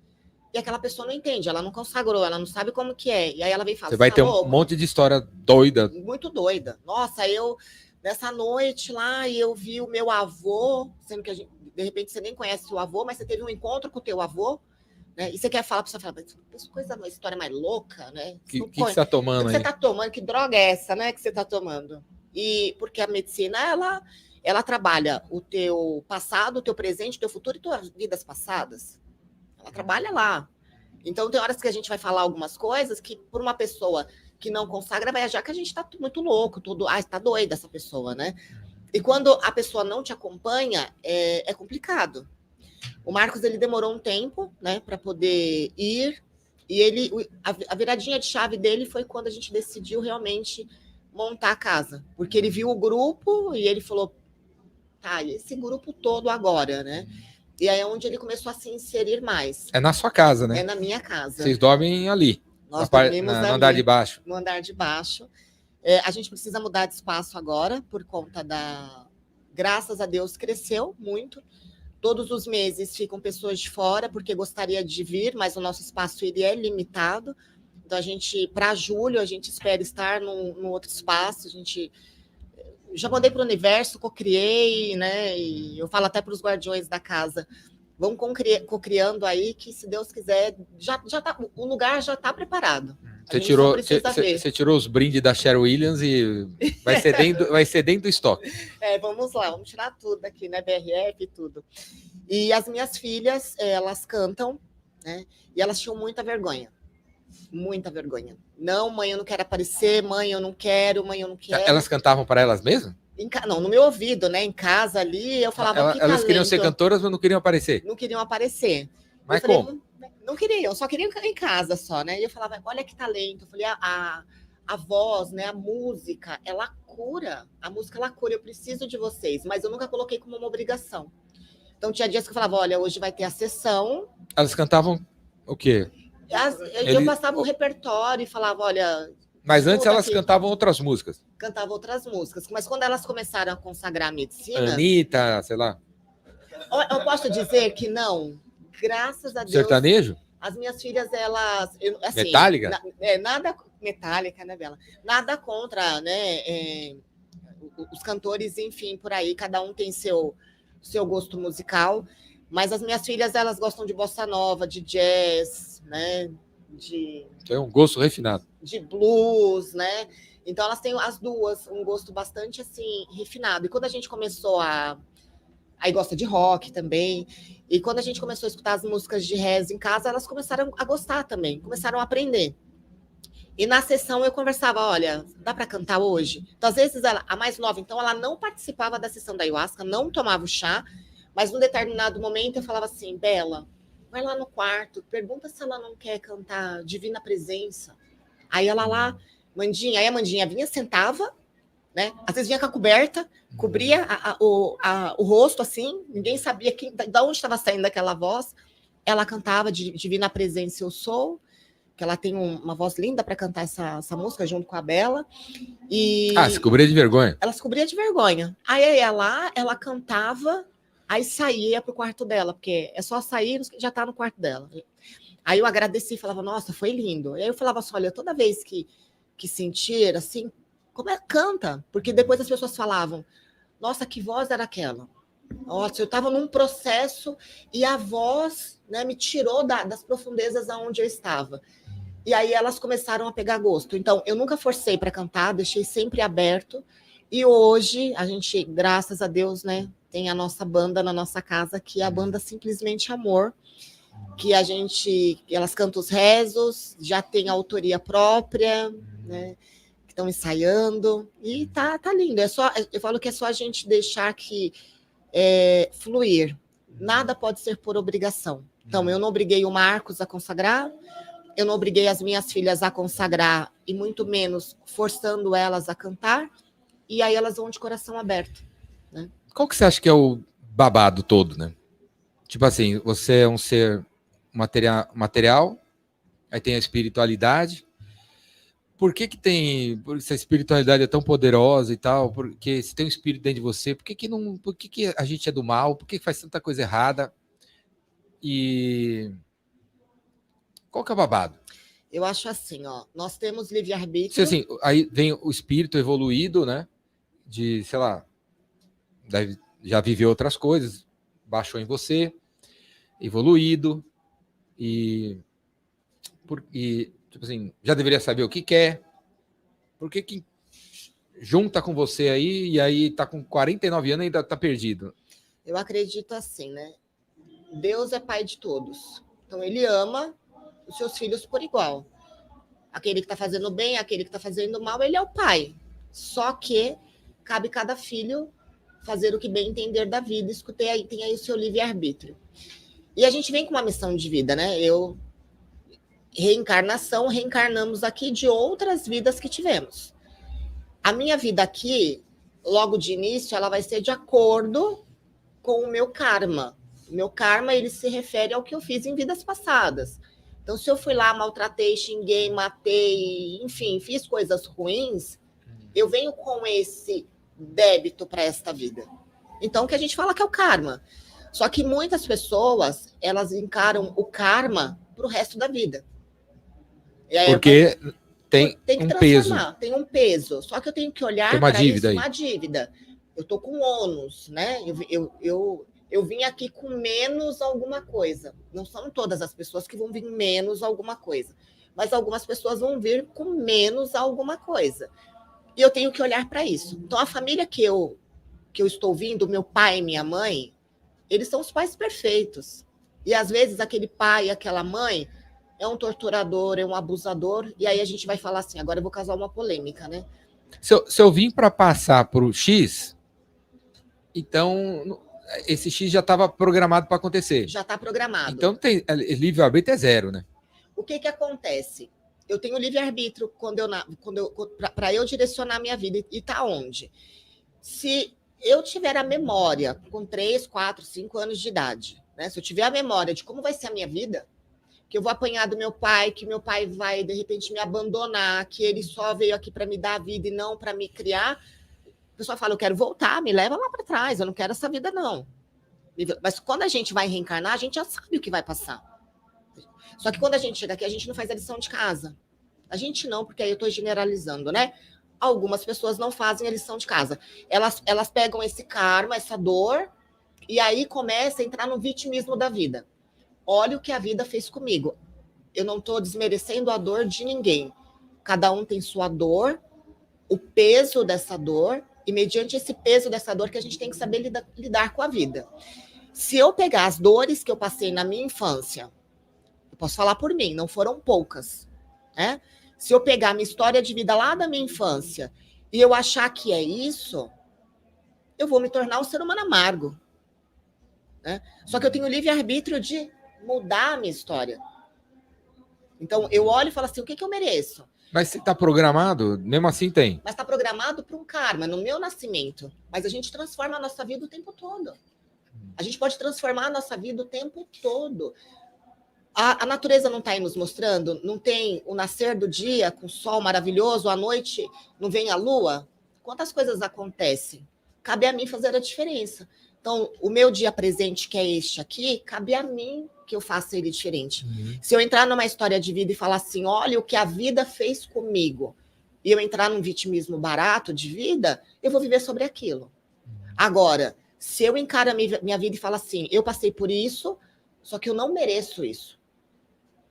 E aquela pessoa não entende, ela não consagrou, ela não sabe como que é. E aí ela vem e fala, você vai ter um monte de história doida. Muito doida. Nossa, nessa noite lá, eu vi o meu avô, sendo que de repente você nem conhece o avô, mas você teve um encontro com o teu avô, né? E você quer falar para você, uma história mais louca, né? Que você está tomando aí? O que você está tomando? Que droga é essa, né? Que você está tomando? E porque a medicina, ela trabalha o teu passado, o teu presente, o teu futuro e tuas vidas passadas. Ela trabalha lá. Então, tem horas que a gente vai falar algumas coisas que, por uma pessoa que não consagra, vai achar que a gente está muito louco, está doida essa pessoa, né? E quando a pessoa não te acompanha, é complicado. O Marcos, ele demorou um tempo, né, para poder ir, e a viradinha de chave dele foi quando a gente decidiu realmente montar a casa, porque ele viu o grupo e ele falou, tá, esse grupo todo agora, né? E aí é onde ele começou a se inserir mais. É na sua casa, né? É na minha casa. Vocês dormem ali. Nós dormimos no andar de baixo. No andar de baixo. A gente precisa mudar de espaço agora, por conta Graças a Deus, cresceu muito. Todos os meses ficam pessoas de fora, porque gostaria de vir, mas o nosso espaço ele é limitado. Então, para julho, a gente espera estar num outro espaço. Já mandei para o universo, cocriei, né? E eu falo até para os guardiões da casa, vão cocriando aí, que se Deus quiser, já tá, o lugar já está preparado. Você tirou os brindes da Cheryl Williams e vai ser dentro do estoque. Vamos lá, vamos tirar tudo daqui, né? BRF e tudo. E as minhas filhas, elas cantam, né? E elas tinham muita vergonha. Muita vergonha. Não, mãe, eu não quero aparecer, mãe, eu não quero, mãe, eu não quero. Elas cantavam para elas mesmas? Não, no meu ouvido, né? Em casa ali, eu falava elas queriam ser cantoras, mas não queriam aparecer. Não queriam aparecer. Mas como? Não queriam, só queriam em casa só, né? E eu falava, olha que talento. Eu falei, a voz, né? A música, ela cura. A música, ela cura. Eu preciso de vocês, mas eu nunca coloquei como uma obrigação. Então, tinha dias que eu falava, olha, hoje vai ter a sessão. Elas cantavam o quê? Eu passava um repertório e falava, olha... Mas antes elas cantavam outras músicas. Cantavam outras músicas. Mas quando elas começaram a consagrar a medicina... Anitta, sei lá. Eu posso dizer que não. Graças a Deus... Sertanejo? As minhas filhas, elas... Assim, Metallica? Nada... Metallica, né, Bela? Nada contra, né? Os cantores, enfim, por aí. Cada um tem seu gosto musical. Mas as minhas filhas, elas gostam de bossa nova, de jazz, né? Tem um gosto refinado. De blues, né? Então, elas têm as duas um gosto bastante, assim, refinado. E quando a gente começou Aí gosta de rock também. E quando a gente começou a escutar as músicas de reza em casa, elas começaram a gostar também, começaram a aprender. E na sessão eu conversava, olha, dá para cantar hoje? Então, às vezes, a mais nova, então, ela não participava da sessão da ayahuasca, não tomava o chá, mas num determinado momento eu falava assim, Bela, vai lá no quarto, pergunta se ela não quer cantar Divina Presença. Aí ela lá, Mandinha, aí a Mandinha vinha, sentava, né? Às vezes vinha com a coberta, cobria o rosto assim, ninguém sabia de onde estava saindo aquela voz. Ela cantava Divina Presença Eu Sou, que ela tem uma voz linda para cantar essa música junto com a Bela. E se cobria de vergonha. Ela se cobria de vergonha. Aí ela cantava, aí saía para o quarto dela, porque é só sair já está no quarto dela. Aí eu agradeci, falava, nossa, foi lindo. E aí eu falava assim, olha, toda vez que sentir, assim, como é que canta? Porque depois as pessoas falavam, nossa, que voz era aquela? Nossa, eu estava num processo e a voz, né, me tirou das profundezas aonde eu estava. E aí elas começaram a pegar gosto. Então, eu nunca forcei para cantar, deixei sempre aberto. E hoje, a gente, graças a Deus, né, tem a nossa banda na nossa casa, que é a banda Simplesmente Amor, que elas cantam os rezos, já tem autoria própria, né, que estão ensaiando, e tá lindo. Eu falo que é só a gente deixar que fluir. Nada pode ser por obrigação. Então, eu não obriguei o Marcos a consagrar, eu não obriguei as minhas filhas a consagrar, e muito menos forçando elas a cantar, e aí elas vão de coração aberto. Né? Qual que você acha que é o babado todo, né? Tipo assim, você é um ser material, aí tem a espiritualidade. Por que essa espiritualidade é tão poderosa e tal? Porque se tem um espírito dentro de você, por que a gente é do mal? Por que faz tanta coisa errada? E qual que é o babado? Eu acho assim, ó, nós temos livre-arbítrio. Assim, aí vem o espírito evoluído, né? De, sei lá, já viveu outras coisas, baixou em você, evoluído, e tipo assim, já deveria saber o que quer. Por que junta com você aí e aí tá com 49 anos e ainda tá perdido? Eu acredito assim, né? Deus é pai de todos. Então, ele ama os seus filhos por igual. Aquele que está fazendo bem, aquele que está fazendo mal, ele é o pai. Só que cabe cada filho fazer o que bem entender da vida. Tem aí o seu livre-arbítrio. E a gente vem com uma missão de vida, né? Reencarnamos aqui de outras vidas que tivemos. A minha vida aqui, logo de início, ela vai ser de acordo com o meu karma. O meu karma, ele se refere ao que eu fiz em vidas passadas. Então, se eu fui lá, maltratei, xinguei, matei, enfim, fiz coisas ruins, eu venho com esse débito para esta vida. Então, o que a gente fala que é o karma. Só que muitas pessoas, elas encaram o karma para o resto da vida. Porque tem que um peso. Tem um peso. Só que eu tenho que olhar para isso, uma dívida. Eu estou com ônus, né? Eu vim aqui com menos alguma coisa. Não são todas as pessoas que vão vir menos alguma coisa. Mas algumas pessoas vão vir com menos alguma coisa. E eu tenho que olhar para isso. Então, a família que eu estou vindo, meu pai e minha mãe, eles são os pais perfeitos. E, às vezes, aquele pai e aquela mãe é um torturador, é um abusador. E aí a gente vai falar assim, agora eu vou causar uma polêmica, né? Se eu vim para passar para o X, então esse X já estava programado para acontecer. Já está programado. Então, livre-arbítrio é zero, né? O que acontece? Eu tenho livre-arbítrio para eu direcionar a minha vida. E está onde? Se eu tiver a memória com 3, 4, 5 anos de idade, né? Se eu tiver a memória de como vai ser a minha vida, que eu vou apanhar do meu pai, que meu pai vai, de repente, me abandonar, que ele só veio aqui para me dar a vida e não para me criar, a pessoa fala, eu quero voltar, me leva lá para trás, eu não quero essa vida, não. Mas quando a gente vai reencarnar, a gente já sabe o que vai passar. Só que quando a gente chega aqui, a gente não faz a lição de casa. A gente não, porque aí eu estou generalizando, né? Algumas pessoas não fazem a lição de casa. Elas pegam esse karma, essa dor, e aí começa a entrar no vitimismo da vida. Olha o que a vida fez comigo. Eu não estou desmerecendo a dor de ninguém. Cada um tem sua dor, o peso dessa dor, e mediante esse peso dessa dor que a gente tem que saber lidar com a vida. Se eu pegar as dores que eu passei na minha infância, eu posso falar por mim, não foram poucas, né? Se eu pegar a minha história de vida lá da minha infância e eu achar que é isso, eu vou me tornar um ser humano amargo, né? Só que eu tenho o livre-arbítrio de mudar a minha história. Então, eu olho e falo assim, o que eu mereço? Mas se está programado, mesmo assim tem. Mas está programado para um karma, no meu nascimento. Mas a gente transforma a nossa vida o tempo todo. A gente pode transformar a nossa vida o tempo todo. A natureza não está aí nos mostrando? Não tem o nascer do dia com o sol maravilhoso, à noite não vem a lua? Quantas coisas acontecem? Cabe a mim fazer a diferença. Então, o meu dia presente, que é este aqui, cabe a mim que eu faça ele diferente. Se eu entrar numa história de vida e falar assim, olha o que a vida fez comigo, e eu entrar num vitimismo barato de vida, eu vou viver sobre aquilo. Agora, se eu encaro a minha vida e falo assim, eu passei por isso, só que eu não mereço isso.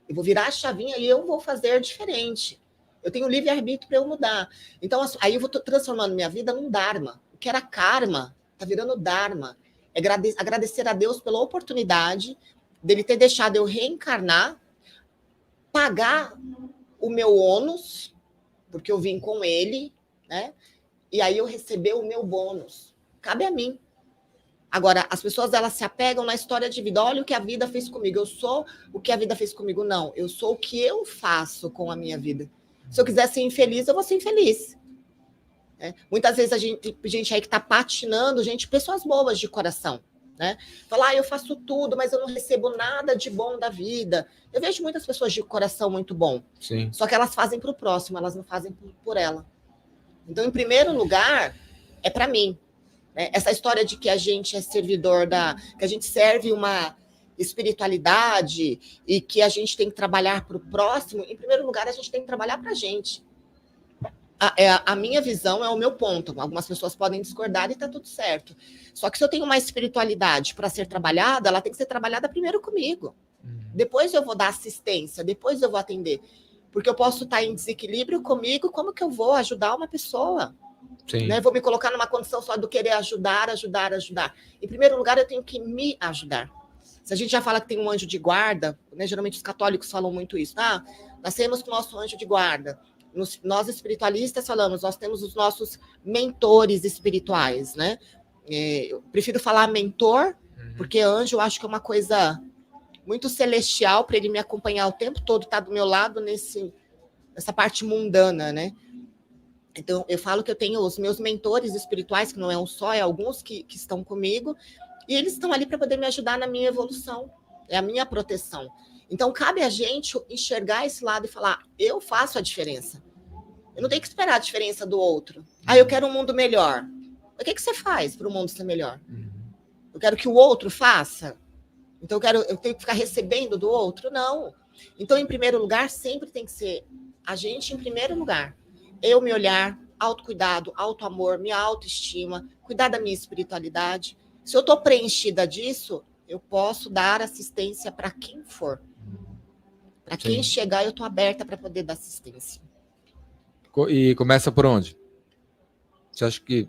Eu vou virar a chavinha e eu vou fazer diferente. Eu tenho livre-arbítrio para eu mudar. Então, aí eu vou transformando minha vida num dharma. O que era karma está virando dharma. É agradecer a Deus pela oportunidade dele ter deixado eu reencarnar, pagar o meu ônus, porque eu vim com ele, né? E aí eu receber o meu bônus. Cabe a mim. Agora, as pessoas, elas se apegam na história de vida. Olha o que a vida fez comigo. Eu sou o que a vida fez comigo. Não, eu sou o que eu faço com a minha vida. Se eu quiser ser infeliz, eu vou ser infeliz. Muitas vezes a gente aí que está patinando, pessoas boas de coração, né? Fala, eu faço tudo, mas eu não recebo nada de bom da vida. Eu vejo muitas pessoas de coração muito bom. Sim. Só que elas fazem para o próximo, elas não fazem por ela. Então, em primeiro lugar, é para mim. Essa história de que a gente é servidor que a gente serve uma espiritualidade e que a gente tem que trabalhar para o próximo, em primeiro lugar, a gente tem que trabalhar para a gente. A minha visão é o meu ponto. Algumas pessoas podem discordar e está tudo certo. Só que se eu tenho uma espiritualidade para ser trabalhada, ela tem que ser trabalhada primeiro comigo. Depois eu vou dar assistência, depois eu vou atender. Porque eu posso estar em desequilíbrio comigo, como que eu vou ajudar uma pessoa? Né? Vou me colocar numa condição só do querer ajudar. Em primeiro lugar, eu tenho que me ajudar. Se a gente já fala que tem um anjo de guarda, né? Geralmente os católicos falam muito isso. Nós temos o nosso anjo de guarda. Nós espiritualistas falamos, nós temos os nossos mentores espirituais, né? Eu prefiro falar mentor, porque anjo eu acho que é uma coisa muito celestial para ele me acompanhar o tempo todo, estar do meu lado nessa parte mundana, né? Então, eu falo que eu tenho os meus mentores espirituais, que não é um só, é alguns que estão comigo, e eles estão ali para poder me ajudar na minha evolução, é a minha proteção. Então, cabe a gente enxergar esse lado e falar, eu faço a diferença. Eu não tenho que esperar a diferença do outro. Eu quero um mundo melhor. O que você faz para o mundo ser melhor? Eu quero que o outro faça? Então, eu tenho que ficar recebendo do outro? Não. Então, em primeiro lugar, sempre tem que ser a gente em primeiro lugar. Eu me olhar, autocuidado, autoamor, minha autoestima, cuidar da minha espiritualidade. Se eu estou preenchida disso, eu posso dar assistência para quem for. Para quem chegar, eu estou aberta para poder dar assistência. E começa por onde? Você acha que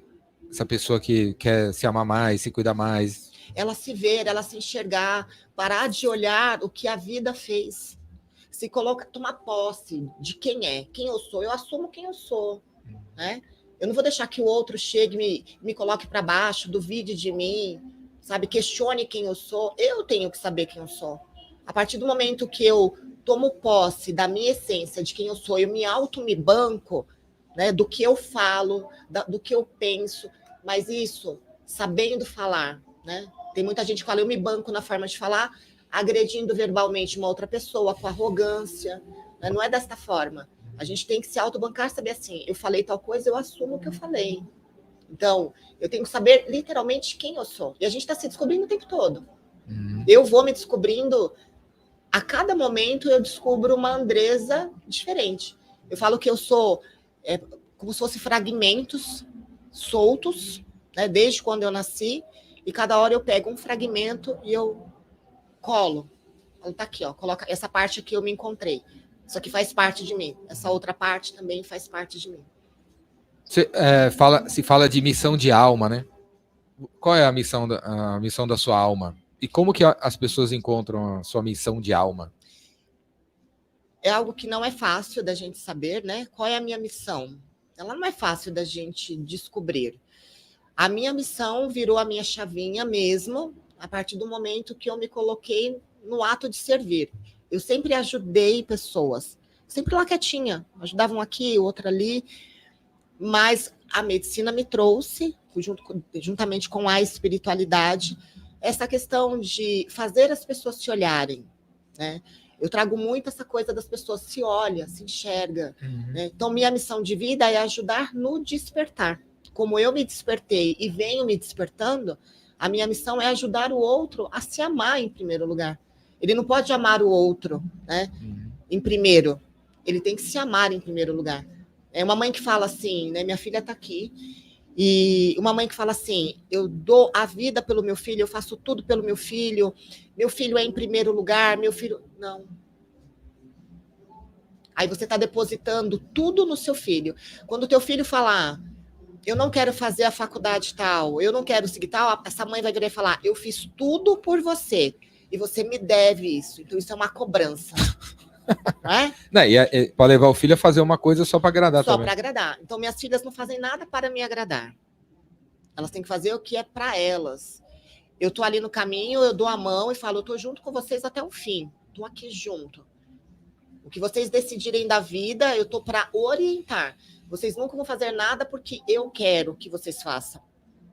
essa pessoa que quer se amar mais, se cuidar mais... Ela se ver, ela se enxergar, parar de olhar o que a vida fez. Se coloca, tomar posse de quem é, quem eu sou. Eu assumo quem eu sou, né? Eu não vou deixar que o outro chegue, me coloque para baixo, duvide de mim, sabe? Questione quem eu sou. Eu tenho que saber quem eu sou. A partir do momento que eu tomo posse da minha essência, de quem eu sou, eu me banco, né? Do que eu falo, do que eu penso, mas isso sabendo falar, né? Tem muita gente que fala, eu me banco na forma de falar. agredindo verbalmente uma outra pessoa com arrogância, né? Não é desta forma. A gente tem que se autobancar, saber assim, eu falei tal coisa, eu assumo o que eu falei. Então, eu tenho que saber literalmente quem eu sou. E a gente está se descobrindo o tempo todo. Eu vou me descobrindo, a cada momento eu descubro uma Andresa diferente. Eu falo que eu sou como se fossem fragmentos soltos, né, desde quando eu nasci, e cada hora eu pego um fragmento e eu colo. Tá aqui, ó, coloca essa parte aqui eu me encontrei. Isso aqui faz parte de mim. Essa outra parte também faz parte de mim. Se fala de missão de alma, né? Qual é a missão da sua alma? E como que as pessoas encontram a sua missão de alma? É algo que não é fácil da gente saber, né? Qual é a minha missão? Ela não é fácil da gente descobrir. A minha missão virou a minha chavinha mesmo, a partir do momento que eu me coloquei no ato de servir. Eu sempre ajudei pessoas, sempre lá quietinha, ajudavam aqui, outra ali, mas a medicina me trouxe, juntamente com a espiritualidade, essa questão de fazer as pessoas se olharem, né? Eu trago muito essa coisa das pessoas se olham, se enxergam. Né? Então, minha missão de vida é ajudar no despertar. Como eu me despertei e venho me despertando, a minha missão é ajudar o outro a se amar em primeiro lugar. Ele não pode amar o outro, né? Em primeiro. Ele tem que se amar em primeiro lugar. É uma mãe que fala assim, né? Minha filha está aqui. E uma mãe que fala assim, eu dou a vida pelo meu filho, eu faço tudo pelo meu filho é em primeiro lugar, meu filho... Não. Aí você está depositando tudo no seu filho. Quando o teu filho falar, eu não quero fazer a faculdade tal, eu não quero seguir tal, essa mãe vai virar e falar, eu fiz tudo por você, e você me deve isso. Então isso é uma cobrança. Não é? Não, para levar o filho a fazer uma coisa só para agradar só também. Só para agradar. Então minhas filhas não fazem nada para me agradar. Elas têm que fazer o que é para elas. Eu estou ali no caminho, eu dou a mão e falo, eu estou junto com vocês até o fim. Estou aqui junto. O que vocês decidirem da vida, eu estou para orientar. Vocês nunca vão fazer nada porque eu quero que vocês façam.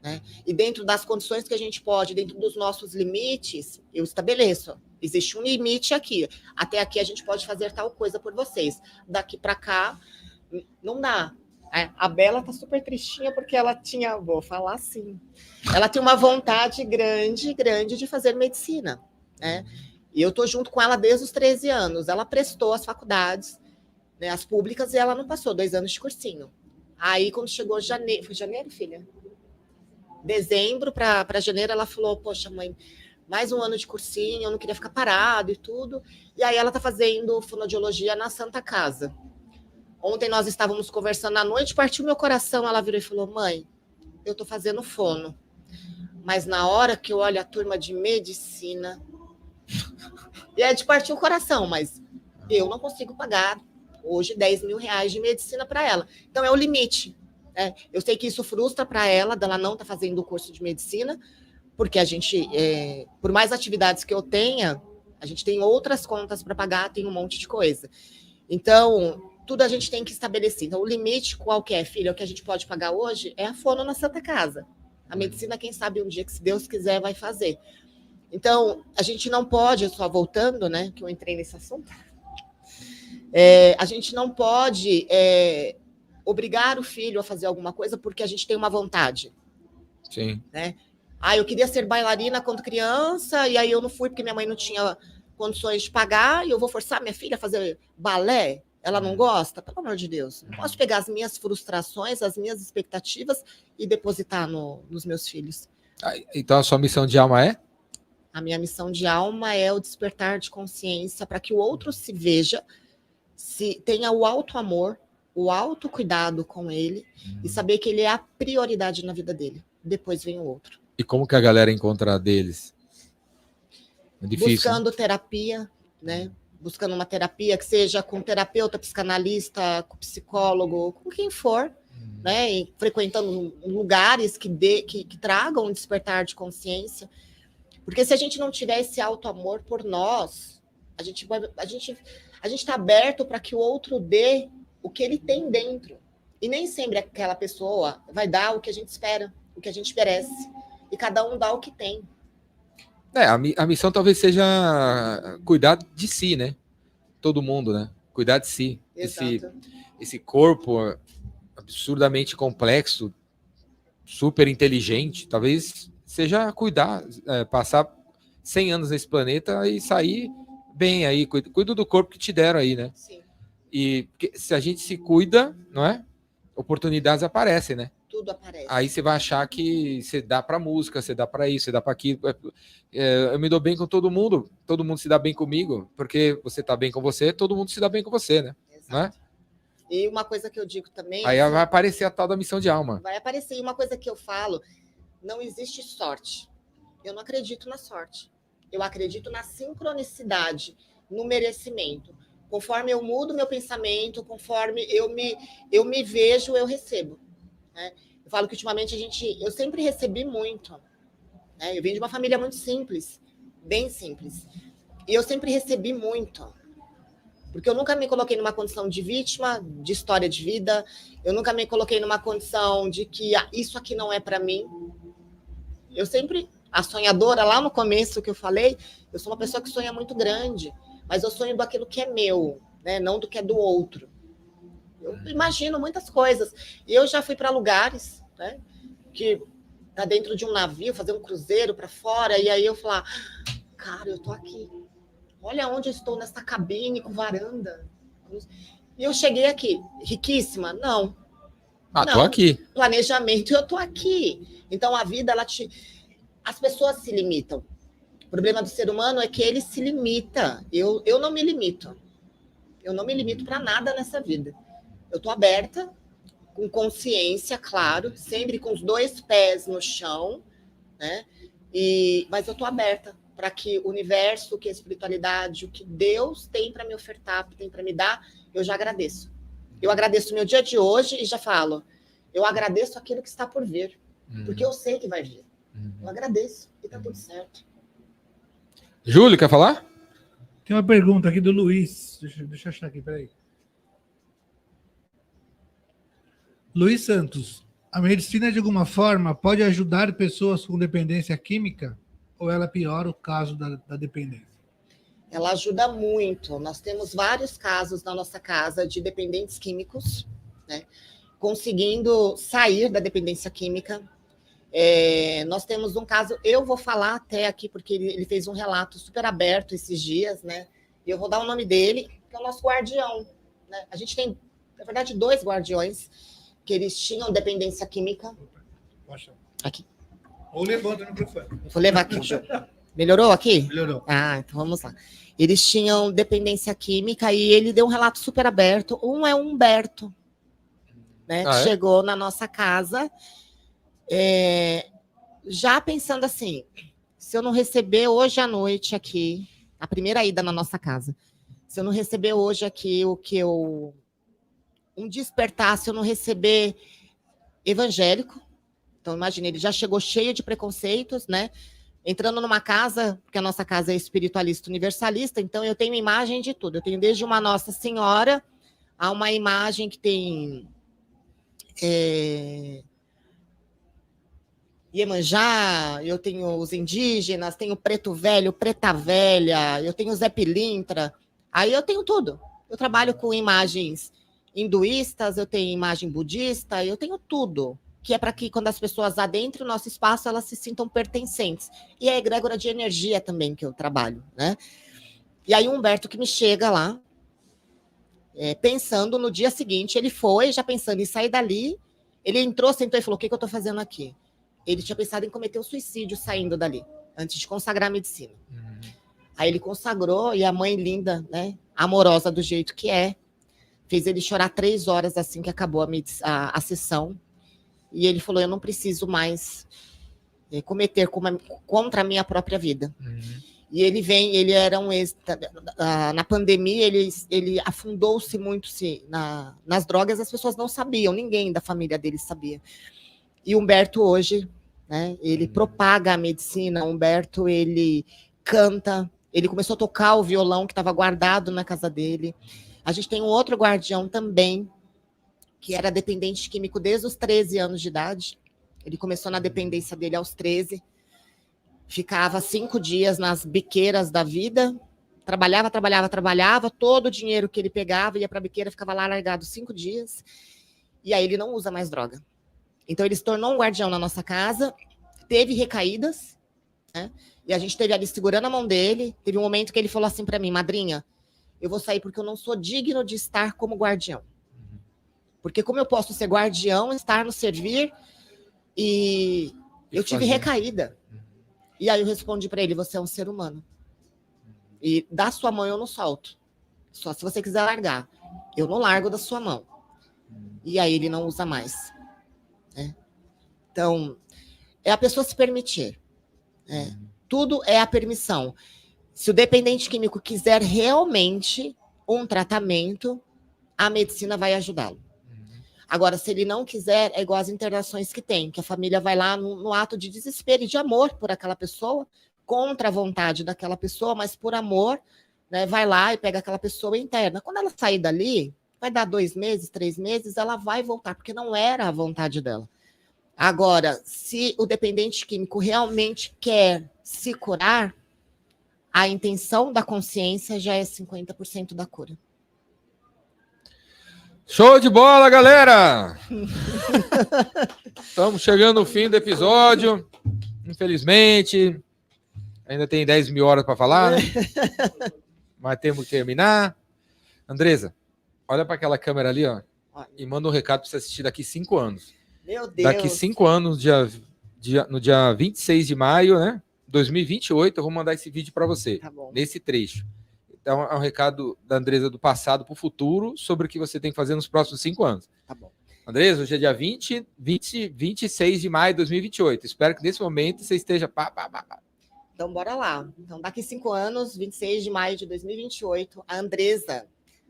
Né? E dentro das condições que a gente pode, dentro dos nossos limites, eu estabeleço. Existe um limite aqui. Até aqui a gente pode fazer tal coisa por vocês. Daqui para cá, não dá. A Bela tá super tristinha porque ela tinha, vou falar assim, ela tem uma vontade grande de fazer medicina, né? E eu tô junto com ela desde os 13 anos. Ela prestou as faculdades, né, as públicas, e ela não passou 2 anos de cursinho. Aí, quando chegou janeiro, foi janeiro, filha? Dezembro para janeiro, ela falou, poxa, mãe, mais um ano de cursinho, eu não queria ficar parado e tudo. E aí ela tá fazendo fonoaudiologia na Santa Casa. Ontem nós estávamos conversando à noite, partiu meu coração, ela virou e falou, mãe, eu tô fazendo fono, mas na hora que eu olho a turma de medicina, e é de partir o coração, mas eu não consigo pagar hoje 10 mil reais de medicina para ela. Então é o limite. Né? Eu sei que isso frustra para ela, dela não tá fazendo o curso de medicina, porque a gente, por mais atividades que eu tenha, a gente tem outras contas para pagar, tem um monte de coisa. Então, tudo a gente tem que estabelecer. Então, o limite qual que é, filha? O que a gente pode pagar hoje é a fono na Santa Casa. A medicina, quem sabe um dia que, se Deus quiser, vai fazer. Então, a gente não pode, só voltando, né, que eu entrei nesse assunto, a gente não pode obrigar o filho a fazer alguma coisa porque a gente tem uma vontade. Sim. Né? Eu queria ser bailarina quando criança, e aí eu não fui porque minha mãe não tinha condições de pagar, e eu vou forçar minha filha a fazer balé? Ela não gosta? Pelo amor de Deus. Não posso pegar as minhas frustrações, as minhas expectativas e depositar nos meus filhos. Então, a sua missão de alma é? A minha missão de alma é o despertar de consciência para que o outro se veja, se tenha o auto-amor, o autocuidado com ele e saber que ele é a prioridade na vida dele. Depois vem o outro. E como que a galera encontra deles? É difícil, buscando terapia, né? Buscando uma terapia que seja com terapeuta, psicanalista, com psicólogo, com quem for, né? E frequentando lugares que tragam um despertar de consciência. Porque se a gente não tiver esse auto-amor por nós, a gente está aberto para que o outro dê o que ele tem dentro. E nem sempre aquela pessoa vai dar o que a gente espera, o que a gente merece. E cada um dá o que tem. A missão talvez seja cuidar de si, né? Todo mundo, né? Cuidar de si. Exato. Esse corpo absurdamente complexo, super inteligente, talvez seja cuidar, passar 100 anos nesse planeta e sair bem aí. Cuida do corpo que te deram aí, né? Sim. E se a gente se cuida, não é? Oportunidades aparecem, né? Tudo aparece. Aí você vai achar que você dá para música, você dá para isso, você dá para aquilo. Eu me dou bem com todo mundo se dá bem comigo, porque você tá bem com você, todo mundo se dá bem com você, né? Exato. Não é? E uma coisa que eu digo também... Aí vai aparecer a tal da missão de alma. Vai aparecer. E uma coisa que eu falo, não existe sorte. Eu não acredito na sorte. Eu acredito na sincronicidade, no merecimento. Conforme eu mudo meu pensamento, conforme eu me vejo, eu recebo. Né? Eu falo que ultimamente eu sempre recebi muito. Né? Eu venho de uma família muito simples, bem simples. E eu sempre recebi muito. Porque eu nunca me coloquei numa condição de vítima, de história de vida. Eu nunca me coloquei numa condição de que isso aqui não é para mim. Eu sempre, a sonhadora, lá no começo que eu falei, eu sou uma pessoa que sonha muito grande, mas eu sonho daquilo que é meu, né? Não do que é do outro. Eu imagino muitas coisas. E eu já fui para lugares, né? Que tá dentro de um navio, fazer um cruzeiro para fora, e aí eu falar, cara, eu tô aqui. Olha onde eu estou, nessa cabine com varanda. E eu cheguei aqui, riquíssima? Não. Tô aqui. Planejamento, eu tô aqui. Então a vida, as pessoas se limitam. O problema do ser humano é que ele se limita. Eu não me limito. Eu não me limito para nada nessa vida. Eu estou aberta, com consciência, claro, sempre com os 2 pés no chão, né? Mas eu estou aberta para que o universo, que a espiritualidade, o que Deus tem para me ofertar, tem para me dar, eu já agradeço. Eu agradeço o meu dia de hoje e já falo, eu agradeço aquilo que está por vir, porque eu sei que vai vir. Eu agradeço e está tudo certo. Júlio, quer falar? Tem uma pergunta aqui do Luiz. Deixa eu achar aqui, peraí. Luiz Santos. A medicina, de alguma forma, pode ajudar pessoas com dependência química? Ou ela piora o caso da dependência? Ela ajuda muito. Nós temos vários casos na nossa casa de dependentes químicos, né? Conseguindo sair da dependência química. Nós temos um caso, eu vou falar até aqui, porque ele fez um relato super aberto esses dias, né? E eu vou dar o nome dele, que é o nosso guardião. Né? A gente tem, na verdade, 2 guardiões, que eles tinham dependência química. Aqui. Ou levanta no microfone. Vou levar aqui, Ju. Melhorou aqui? Melhorou. Então vamos lá. Eles tinham dependência química e ele deu um relato super aberto. Um é o Humberto, né? Que chegou na nossa casa... já pensando assim, se eu não receber hoje à noite aqui, a primeira ida na nossa casa, se eu não receber hoje aqui um despertar, se eu não receber evangélico, então imagine, ele já chegou cheio de preconceitos, né? Entrando numa casa, porque a nossa casa é espiritualista universalista, então eu tenho imagem de tudo, eu tenho desde uma Nossa Senhora a uma imagem que tem... Iemanjá, eu tenho os indígenas, tenho preto velho, preta velha, eu tenho Zé Pilintra, aí eu tenho tudo. Eu trabalho com imagens hinduístas, eu tenho imagem budista, eu tenho tudo, que é para que quando as pessoas adentrem o nosso espaço, elas se sintam pertencentes. E é a egrégora de energia também que eu trabalho, né? E aí o Humberto que me chega lá, pensando no dia seguinte, ele foi já pensando em sair dali, ele entrou, sentou e falou, o que eu estou fazendo aqui? Ele tinha pensado em cometer o suicídio saindo dali, antes de consagrar a medicina. Aí ele consagrou, e a mãe linda, né, amorosa do jeito que fez ele chorar 3 horas assim que acabou a sessão. E ele falou, eu não preciso mais cometer contra a minha própria vida. E ele era na pandemia, ele afundou-se muito nas drogas, as pessoas não sabiam, ninguém da família dele sabia. E Humberto hoje, né, ele propaga a medicina, Humberto, ele canta, ele começou a tocar o violão que estava guardado na casa dele. A gente tem um outro guardião também, que era dependente químico desde os 13 anos de idade. Ele começou na dependência dele aos 13. ficava 5 dias nas biqueiras da vida, trabalhava, todo o dinheiro que ele pegava ia para a biqueira, ficava lá largado 5 dias, e aí ele não usa mais droga. Então ele se tornou um guardião na nossa casa, teve recaídas, né? E a gente teve ali segurando a mão dele, teve um momento que ele falou assim para mim, madrinha, eu vou sair porque eu não sou digno de estar como guardião. Porque como eu posso ser guardião, estar no servir, e eu tive recaída. E aí eu respondi para ele, você é um ser humano. E da sua mão eu não solto. Só se você quiser largar. Eu não largo da sua mão. E aí ele não usa mais. Né? Então, é a pessoa se permitir. Né? Tudo é a permissão. Se o dependente químico quiser realmente um tratamento, a medicina vai ajudá-lo. Agora, se ele não quiser, é igual as internações que tem, que a família vai lá no ato de desespero e de amor por aquela pessoa, contra a vontade daquela pessoa, mas por amor, né, vai lá e pega aquela pessoa interna. Quando ela sair dali, vai dar 2 meses, 3 meses, ela vai voltar, porque não era a vontade dela. Agora, se o dependente químico realmente quer se curar, a intenção da consciência já é 50% da cura. Show de bola, galera! Estamos chegando no fim do episódio. Infelizmente, ainda tem 10 mil horas para falar, né? Mas temos que terminar. Andresa, olha para aquela câmera ali, ó, e manda um recado para você assistir daqui 5 anos. Meu Deus! Daqui 5 anos, no dia 26 de maio, né? 2028, eu vou mandar esse vídeo para você, tá bom. Nesse trecho. Então, é um recado da Andresa do passado para o futuro sobre o que você tem que fazer nos próximos 5 anos. Tá bom. Andresa, hoje é dia 26 de maio de 2028. Espero que nesse momento você esteja... Então, bora lá. Então, daqui 5 anos, 26 de maio de 2028, a Andresa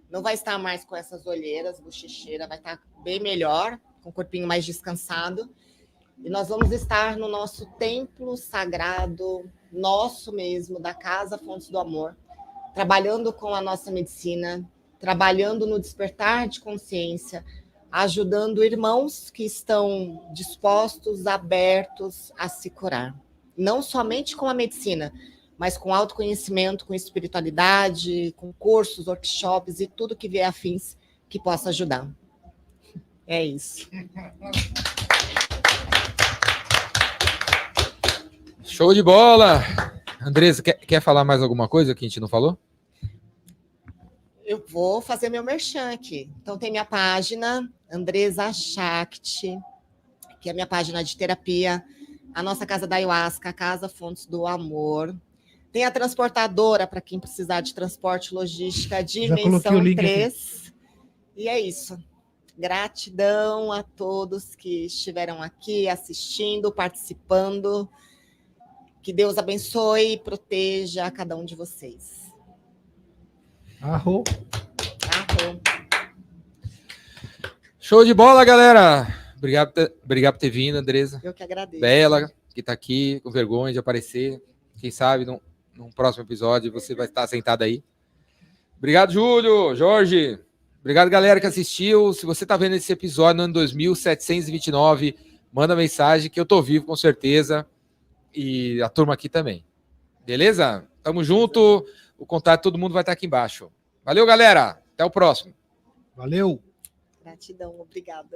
não vai estar mais com essas olheiras, bochecheira, vai estar bem melhor, com o corpinho mais descansado. E nós vamos estar no nosso templo sagrado, nosso mesmo, da Casa Fontes do Amor, trabalhando com a nossa medicina, trabalhando no despertar de consciência, ajudando irmãos que estão dispostos, abertos a se curar. Não somente com a medicina, mas com autoconhecimento, com espiritualidade, com cursos, workshops e tudo que vier afins que possa ajudar. É isso. Show de bola! Andresa, quer falar mais alguma coisa que a gente não falou? Eu vou fazer meu merchan aqui. Então, tem minha página, Andresa Shakti, que é a minha página de terapia, a nossa Casa da Ayahuasca, a Casa Fontes do Amor. Tem a transportadora, para quem precisar de transporte logística, Dimensão 3. E é isso. Gratidão a todos que estiveram aqui assistindo, participando. Que Deus abençoe e proteja a cada um de vocês. Arro. Show de bola, galera! Obrigado por ter vindo, Andresa. Eu que agradeço. Bela, que está aqui, com vergonha de aparecer. Quem sabe, num próximo episódio, você vai estar sentado aí. Obrigado, Júlio, Jorge. Obrigado, galera, que assistiu. Se você está vendo esse episódio no ano 2729, manda mensagem que eu tô vivo, com certeza. E a turma aqui também. Beleza? Tamo junto. O contato, todo mundo vai estar aqui embaixo. Valeu, galera. Até o próximo. Valeu. Gratidão, obrigada.